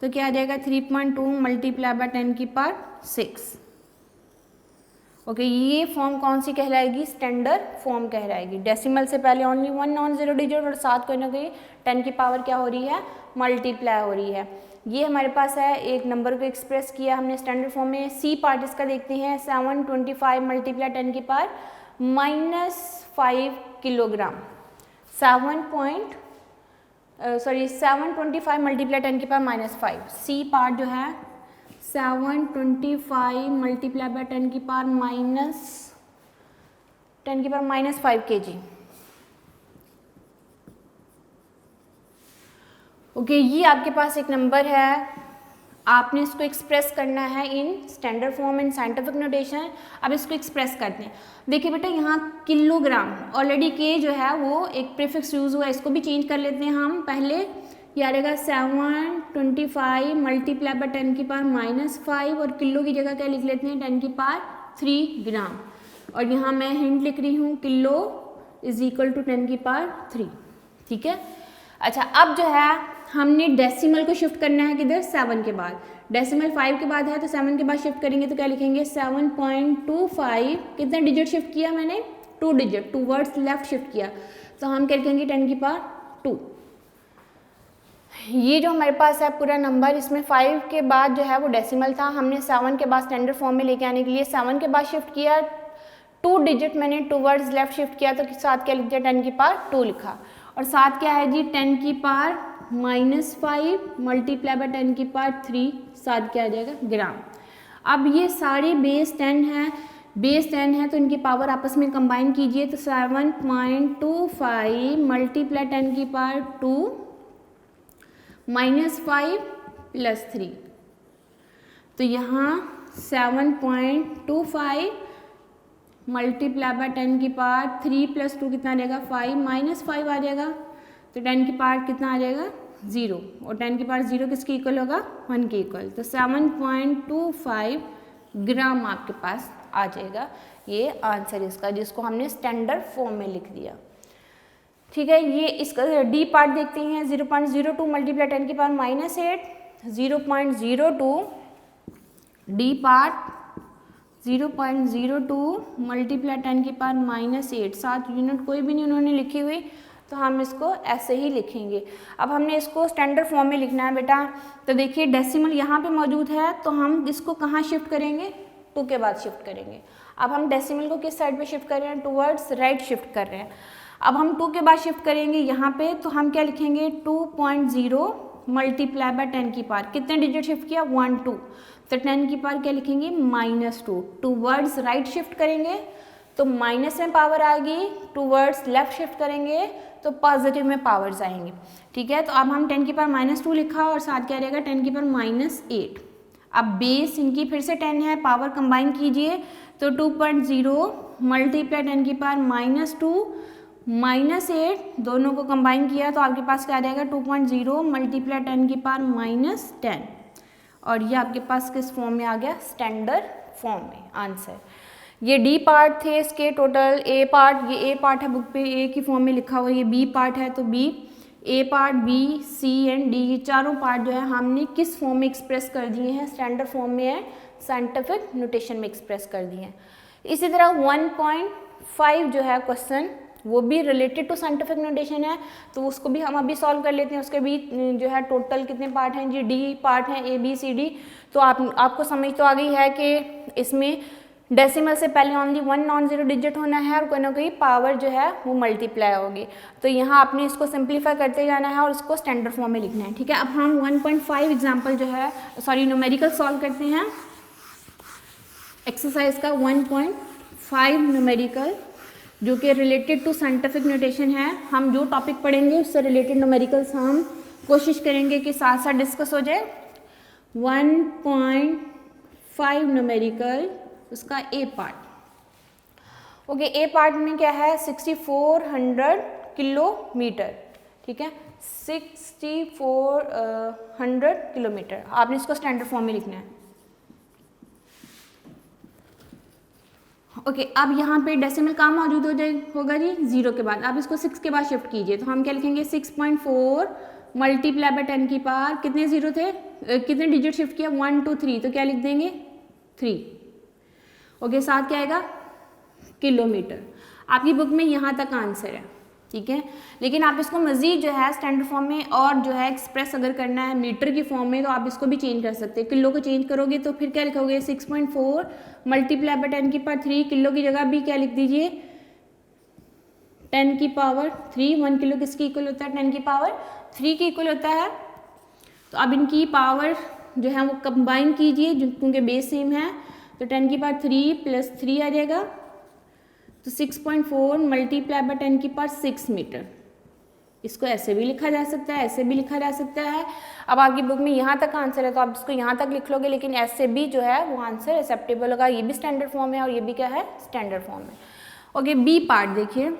तो क्या आ जाएगा 3.2 मल्टीप्लाई बाय 10 की पावर 6। ओके, ये फॉर्म कौन सी कहलाएगी स्टैंडर्ड फॉर्म कहलाएगी। डेसिमल से पहले ओनली 1 नॉन ज़ीरो डिजिट और साथ कोई ना कोई 10 की पावर क्या हो रही है मल्टीप्लाई हो रही है। ये हमारे पास है, एक नंबर को एक्सप्रेस किया हमने स्टैंडर्ड फॉर्म में। सी पार्ट इसका देखते हैं 725 मल्टीप्लाई 10 की पावर -5 किलोग्राम, 725 मल्टीप्लाई 10 की पावर -5। सी पार्ट जो है 725 मल्टीप्लाई बाय 10 की पावर -5 kg। ओके, ये आपके पास एक नंबर है, आपने इसको एक्सप्रेस करना है in standard form and scientific notation. अब इसको एक्सप्रेस करते हैं। देखिए बेटा यहाँ किलोग्राम ऑलरेडी के जो है वो एक प्रीफिक्स यूज़ हुआ है, इसको भी चेंज कर लेते हैं हम। पहले ये आ जाएगा 725 मल्टीप्लाई बाय 10 की पावर -5 और किलो की जगह क्या लिख लेते हैं 10 की पावर 3 ग्राम। और यहाँ मैं हिंट लिख रही हूँ किलो = 10 की पावर 3। ठीक है, अच्छा अब जो है हमने डेसिमल को शिफ्ट करना है किधर 7 के बाद। डेसिमल 5 के बाद है तो 7 के बाद शिफ्ट करेंगे तो क्या लिखेंगे 7.25, कितना डिजिट शिफ्ट किया मैंने 2 डिजिट टूवर्ड्स लेफ्ट शिफ्ट किया, तो हम क्या लिखेंगे 10 की पावर 2। ये जो हमारे पास है पूरा नंबर, इसमें 5 के बाद जो है वो डेसिमल था, हमने 7 के बाद स्टैंडर्ड फॉर्म में लेके आने के लिए 7 के बाद शिफ्ट किया, 2 डिजिट मैंने टूवर्ड्स लेफ्ट शिफ्ट किया, तो साथ क्या लिख दिया 10 की पावर 2 लिखा। और साथ क्या है जी 10 की पावर -5 मल्टीप्लाई बाय 10 की पावर 3, साथ क्या आ जाएगा ग्राम। अब ये सारे बेस 10 है तो इनकी पावर आपस में कंबाइन कीजिए तो 7.25 मल्टीप्लाई 10 की पावर 2 -5 + 3, तो यहाँ 7.25 मल्टीप्लाई बाय 10 की पावर 3 + 2 कितना आ जाएगा 5, -5 आ जाएगा, तो 10 की पावर कितना आ जाएगा 0, और 10 की पावर 0 किसके इक्वल होगा 1 के इक्वल, तो 7.25 ग्राम आपके पास आ जाएगा। ये आंसर इसका, जिसको हमने स्टैंडर्ड फॉर्म में लिख दिया। ठीक है, ये इसका डी पार्ट देखते हैं 0.02 मल्टीप्लाई 10 की पावर -8, 0.02 डी पार्ट 0.02 मल्टीप्लाई 10 की पावर -8, 7 यूनिट कोई भी नहीं उन्होंने लिखी हुई, तो हम इसको ऐसे ही लिखेंगे। अब हमने इसको स्टैंडर्ड फॉर्म में लिखना है बेटा, तो देखिए डेसिमल यहाँ पे मौजूद है, तो हम इसको कहाँ शिफ्ट करेंगे, 2 के बाद शिफ्ट करेंगे। अब हम डेसिमल को किस साइड पे शिफ्ट कर रहे हैं, टुवर्ड्स राइट शिफ्ट कर रहे हैं। अब हम 2 के बाद शिफ्ट करेंगे यहाँ पे, तो हम क्या लिखेंगे 2.0 मल्टीप्लाई बाय 10 की पावर, कितने डिजिट शिफ्ट किया 1 2, तो 10 की पावर क्या लिखेंगे -2, टुवर्ड्स राइट शिफ्ट करेंगे तो माइनस में पावर आएगी, टुवर्ड्स लेफ्ट शिफ्ट करेंगे तो पॉजिटिव में पावर्स आएंगे। ठीक है, तो अब हम 10 की पावर -2 लिखा और साथ क्या रहेगा 10 की पावर -8। अब बेस इनकी फिर से 10 है, पावर कंबाइन कीजिए तो 2.0 मल्टीप्लाई 10 की पावर -2 -8, दोनों को कंबाइन किया तो आपके पास क्या रहेगा 2.0 मल्टीप्लाई 10 की पावर -10, और ये आपके पास किस फॉर्म में आ गया, स्टैंडर्ड फॉर्म में आंसर। ये डी पार्ट थे इसके टोटल, ए पार्ट, ये ए पार्ट है बुक पे ए की फॉर्म में लिखा हुआ, ये बी पार्ट है तो B, A part, B, C and D, ये चारों पार्ट जो है हमने किस फॉर्म में एक्सप्रेस कर दिए हैं, स्टैंडर्ड फॉर्म में है, साइंटिफिक नोटेशन में एक्सप्रेस कर दिए हैं। इसी तरह 1.5 जो है क्वेश्चन, वो भी रिलेटेड टू साइंटिफिक नोटेशन है, तो उसको भी हम अभी सॉल्व कर लेते हैं। उसके भी जो है टोटल कितने पार्ट हैं जी, डी पार्ट हैं, ए बी सी डी। तो आपको समझ तो आ गई है कि इसमें डेसिमल से पहले ओनली 1 नॉन जीरो डिजिट होना है और कोई ना कोई पावर जो है वो मल्टीप्लाई होगी। तो यहाँ आपने इसको सिंप्लीफाई करते जाना है और इसको स्टैंडर्ड फॉर्म में लिखना है। ठीक है, अब हम 1.5 एग्जाम्पल जो है न्यूमेरिकल सॉल्व करते हैं। एक्सरसाइज का 1.5 न्यूमेरिकल जो कि रिलेटेड टू साइंटिफिक नोटेशन है। हम जो टॉपिक पढ़ेंगे उससे रिलेटेड न्यूमेरिकल्स हम कोशिश करेंगे कि साथ साथ डिस्कस हो जाए। 1.5 न्यूमेरिकल, उसका ए पार्ट। ओके, ए पार्ट में क्या है 6400 किलोमीटर। ठीक है, 6400 किलोमीटर, आपने इसको स्टैंडर्ड फॉर्म में लिखना है। ओके, अब यहाँ पे डेसिमल कहाँ मौजूद होगा जी, 0 के बाद। आप इसको 6 के बाद शिफ्ट कीजिए, तो हम क्या लिखेंगे 6.4 मल्टीप्लाई बाय 10 की पावर, कितने जीरो थे, कितने डिजिट शिफ्ट किया 1 2 3, तो क्या लिख देंगे 3। ओके, साथ क्या आएगा किलोमीटर। आपकी बुक में यहाँ तक आंसर है। ठीक है, लेकिन आप इसको मज़ीद जो है स्टैंडर्ड फॉर्म में और जो है एक्सप्रेस अगर करना है मीटर की फॉर्म में, तो आप इसको भी चेंज कर सकते हैं। किलो को चेंज करोगे तो फिर क्या लिखोगे 6.4 मल्टीप्लाई बाय 10 की पावर 3, किलो की जगह भी क्या लिख दीजिए 10 की पावर 3। 1 किलो किसकी इक्वल होता है 10 की पावर 3 की इक्वल होता है। तो अब इनकी पावर जो है वो कंबाइन कीजिए क्योंकि बेस सेम है, तो 10 की पावर 3 प्लस 3 आ जाएगा, तो 6.4 मल्टीप्लाई बाय 10 की पावर 6 मीटर। इसको ऐसे भी लिखा जा सकता है, ऐसे भी लिखा जा सकता है। अब आपकी बुक में यहाँ तक आंसर है तो आप इसको यहाँ तक लिख लोगे, लेकिन ऐसे भी जो है वो आंसर एक्सेप्टेबल होगा। ये भी स्टैंडर्ड फॉर्म है और ये भी क्या है स्टैंडर्ड फॉर्म है। ओके, बी पार्ट देखिए,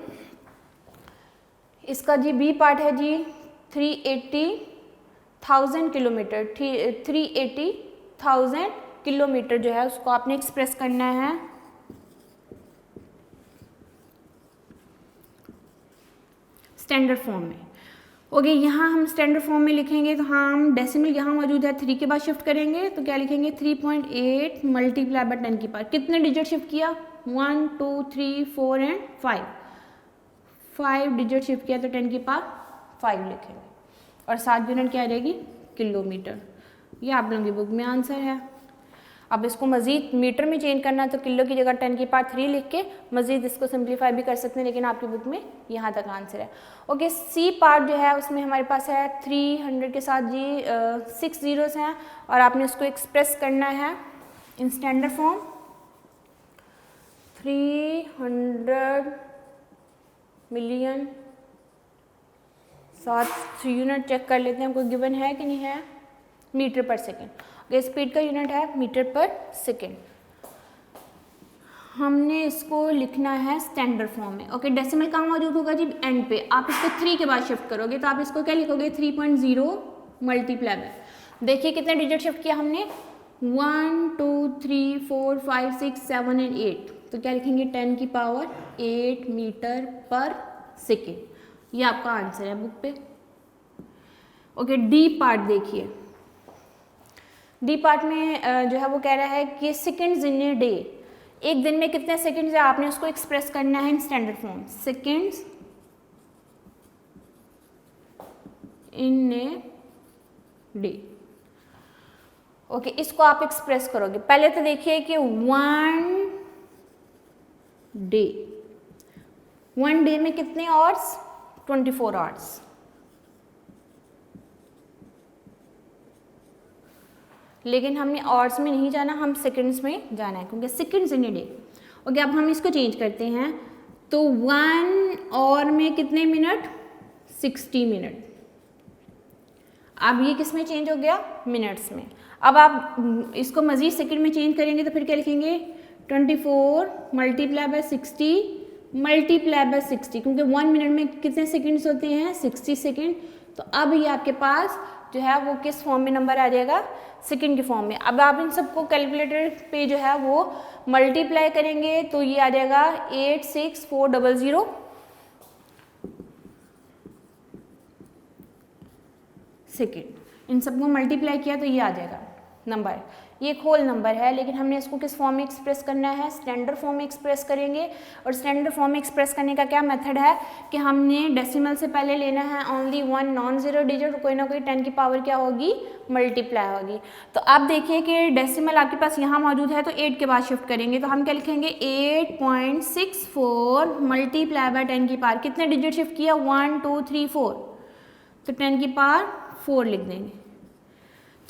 इसका जी बी पार्ट है जी 380,000 किलोमीटर। 380,000 किलोमीटर जो है उसको आपने एक्सप्रेस करना है स्टैंडर्ड फॉर्म में। ओके, यहाँ हम स्टैंडर्ड फॉर्म में लिखेंगे तो हम डेसिमल यहाँ मौजूद है 3 के बाद शिफ्ट करेंगे, तो क्या लिखेंगे 3.8 मल्टीप्लाई बाय 10 की पावर, कितने डिजिट शिफ्ट किया 1 2 3 4 एंड 5 डिजिट शिफ्ट किया तो 10 की पावर 5 लिखेंगे, और 7 यूनिट क्या रहेगी किलोमीटर। ये आप लोगों की बुक में आंसर है। अब इसको मज़ीद मीटर में चेंज करना है तो किलो की जगह 10 की पावर 3 लिख के मज़ीद इसको सिंप्लीफाई भी कर सकते हैं, लेकिन आपकी बुक में यहाँ तक आंसर है। ओके, सी पार्ट जो है उसमें हमारे पास है 300 के साथ जी 6 जीरोस हैं और आपने उसको एक्सप्रेस करना है इन स्टैंडर्ड फॉर्म। 300 मिलियन, साथ यूनिट चेक कर लेते हैं कोई गिवन है कि नहीं है, मीटर पर सेकेंड। स्पीड का यूनिट है मीटर पर सेकेंड। हमने इसको लिखना है स्टैंडर्ड फॉर्म में। ओके, डेसिमल कहाँ मौजूद होगा जी एंड पे, आप इसको 3 के बाद शिफ्ट करोगे तो आप इसको क्या लिखोगे 3.0 मल्टीप्लाई बाय, देखिए कितने डिजिट शिफ्ट किया हमने 1 2 3 4 5 6 7 एंड 8, तो क्या लिखेंगे 10 की पावर 8 मीटर पर सेकेंड। ये आपका आंसर है बुक पे। ओके, डी पार्ट देखिए, डी पार्ट में जो है वो कह रहा है कि सेकेंड्स इन ए डे, एक दिन में कितने सेकंड्स है, आपने उसको एक्सप्रेस करना है in standard form, seconds in a day. Okay, इसको आप एक्सप्रेस करोगे। पहले तो देखिए कि 1 डे में कितने आवर्स, 24 आवर्स। लेकिन हमने आवर्स में नहीं जाना, हम सेकंड्स में जाना है, क्योंकि seconds in a day. Okay, अब हम इसको चेंज करते हैं, तो 1 आवर में कितने मिनट, 60 मिनट। अब ये किस में चेंज हो गया, मिनट्स में। अब आप इसको मज़ीद सेकंड में चेंज करेंगे तो फिर क्या लिखेंगे, 24 मल्टीप्लाई बाय 60 मल्टीप्लाई बाय 60, क्योंकि 1 मिनट में कितने सेकंड्स होते हैं, 60 सेकंड। तो अब ये आपके पास जो है वो किस फॉर्म में नंबर आ जाएगा, सेकंड के फॉर्म में। अब आप इन सबको कैलकुलेटर पे जो है वो मल्टीप्लाई करेंगे तो ये आ जाएगा 86400 सेकेंड। इन सबको मल्टीप्लाई किया तो ये आ जाएगा नंबर। ये एक होल नंबर है, लेकिन हमने इसको किस फॉर्म में एक्सप्रेस करना है, स्टैंडर्ड फॉर्म में एक्सप्रेस करेंगे। और स्टैंडर्ड फॉर्म में एक्सप्रेस करने का क्या मेथड है कि हमने डेसिमल से पहले लेना है ओनली 1 नॉन ज़ीरो डिजिट, कोई ना कोई 10 की पावर क्या होगी, मल्टीप्लाई होगी। तो आप देखिए कि डेसिमल आपके पास यहाँ मौजूद है, तो 8 के बाद शिफ्ट करेंगे तो हम क्या लिखेंगे, 8.64 मल्टीप्लाई बाय 10 की पावर, कितने डिजिट शिफ्ट किया, 1 2 3 4, तो 10 की पावर 4 लिख देंगे।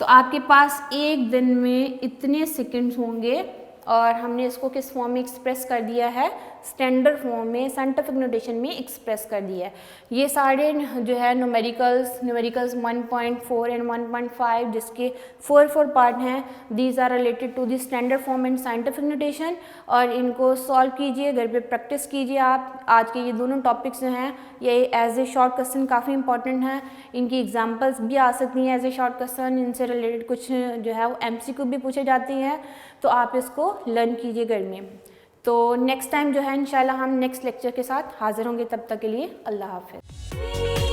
तो आपके पास एक दिन में इतने सेकंड्स होंगे। और हमने इसको किस फॉर्म में एक्सप्रेस कर दिया है, स्टैंडर्ड फॉर्म में, साइंटिफिक नोटेशन में एक्सप्रेस कर दिया है। ये सारे जो है न्यूमेरिकल्स 1.4 एंड 1.5 जिसके 4 पार्ट हैं, these are related to the standard form and scientific notation. और इनको सॉल्व कीजिए, घर पे प्रैक्टिस कीजिए आप। आज के ये दोनों टॉपिक्स जो हैं ये एज ए शॉर्ट क्वेश्चन काफ़ी इंपॉर्टेंट हैं, इनकी एग्जाम्पल्स भी आ सकती हैं एज ए शॉर्ट क्वेश्चन। इनसे रिलेटेड कुछ जो है वो MCQ भी पूछे जाती हैं, तो आप इसको लर्न कीजिए घर में। तो नेक्स्ट टाइम जो है इंशाल्लाह हम नेक्स्ट लेक्चर के साथ हाजिर होंगे, तब तक के लिए अल्लाह हाफ़िज़।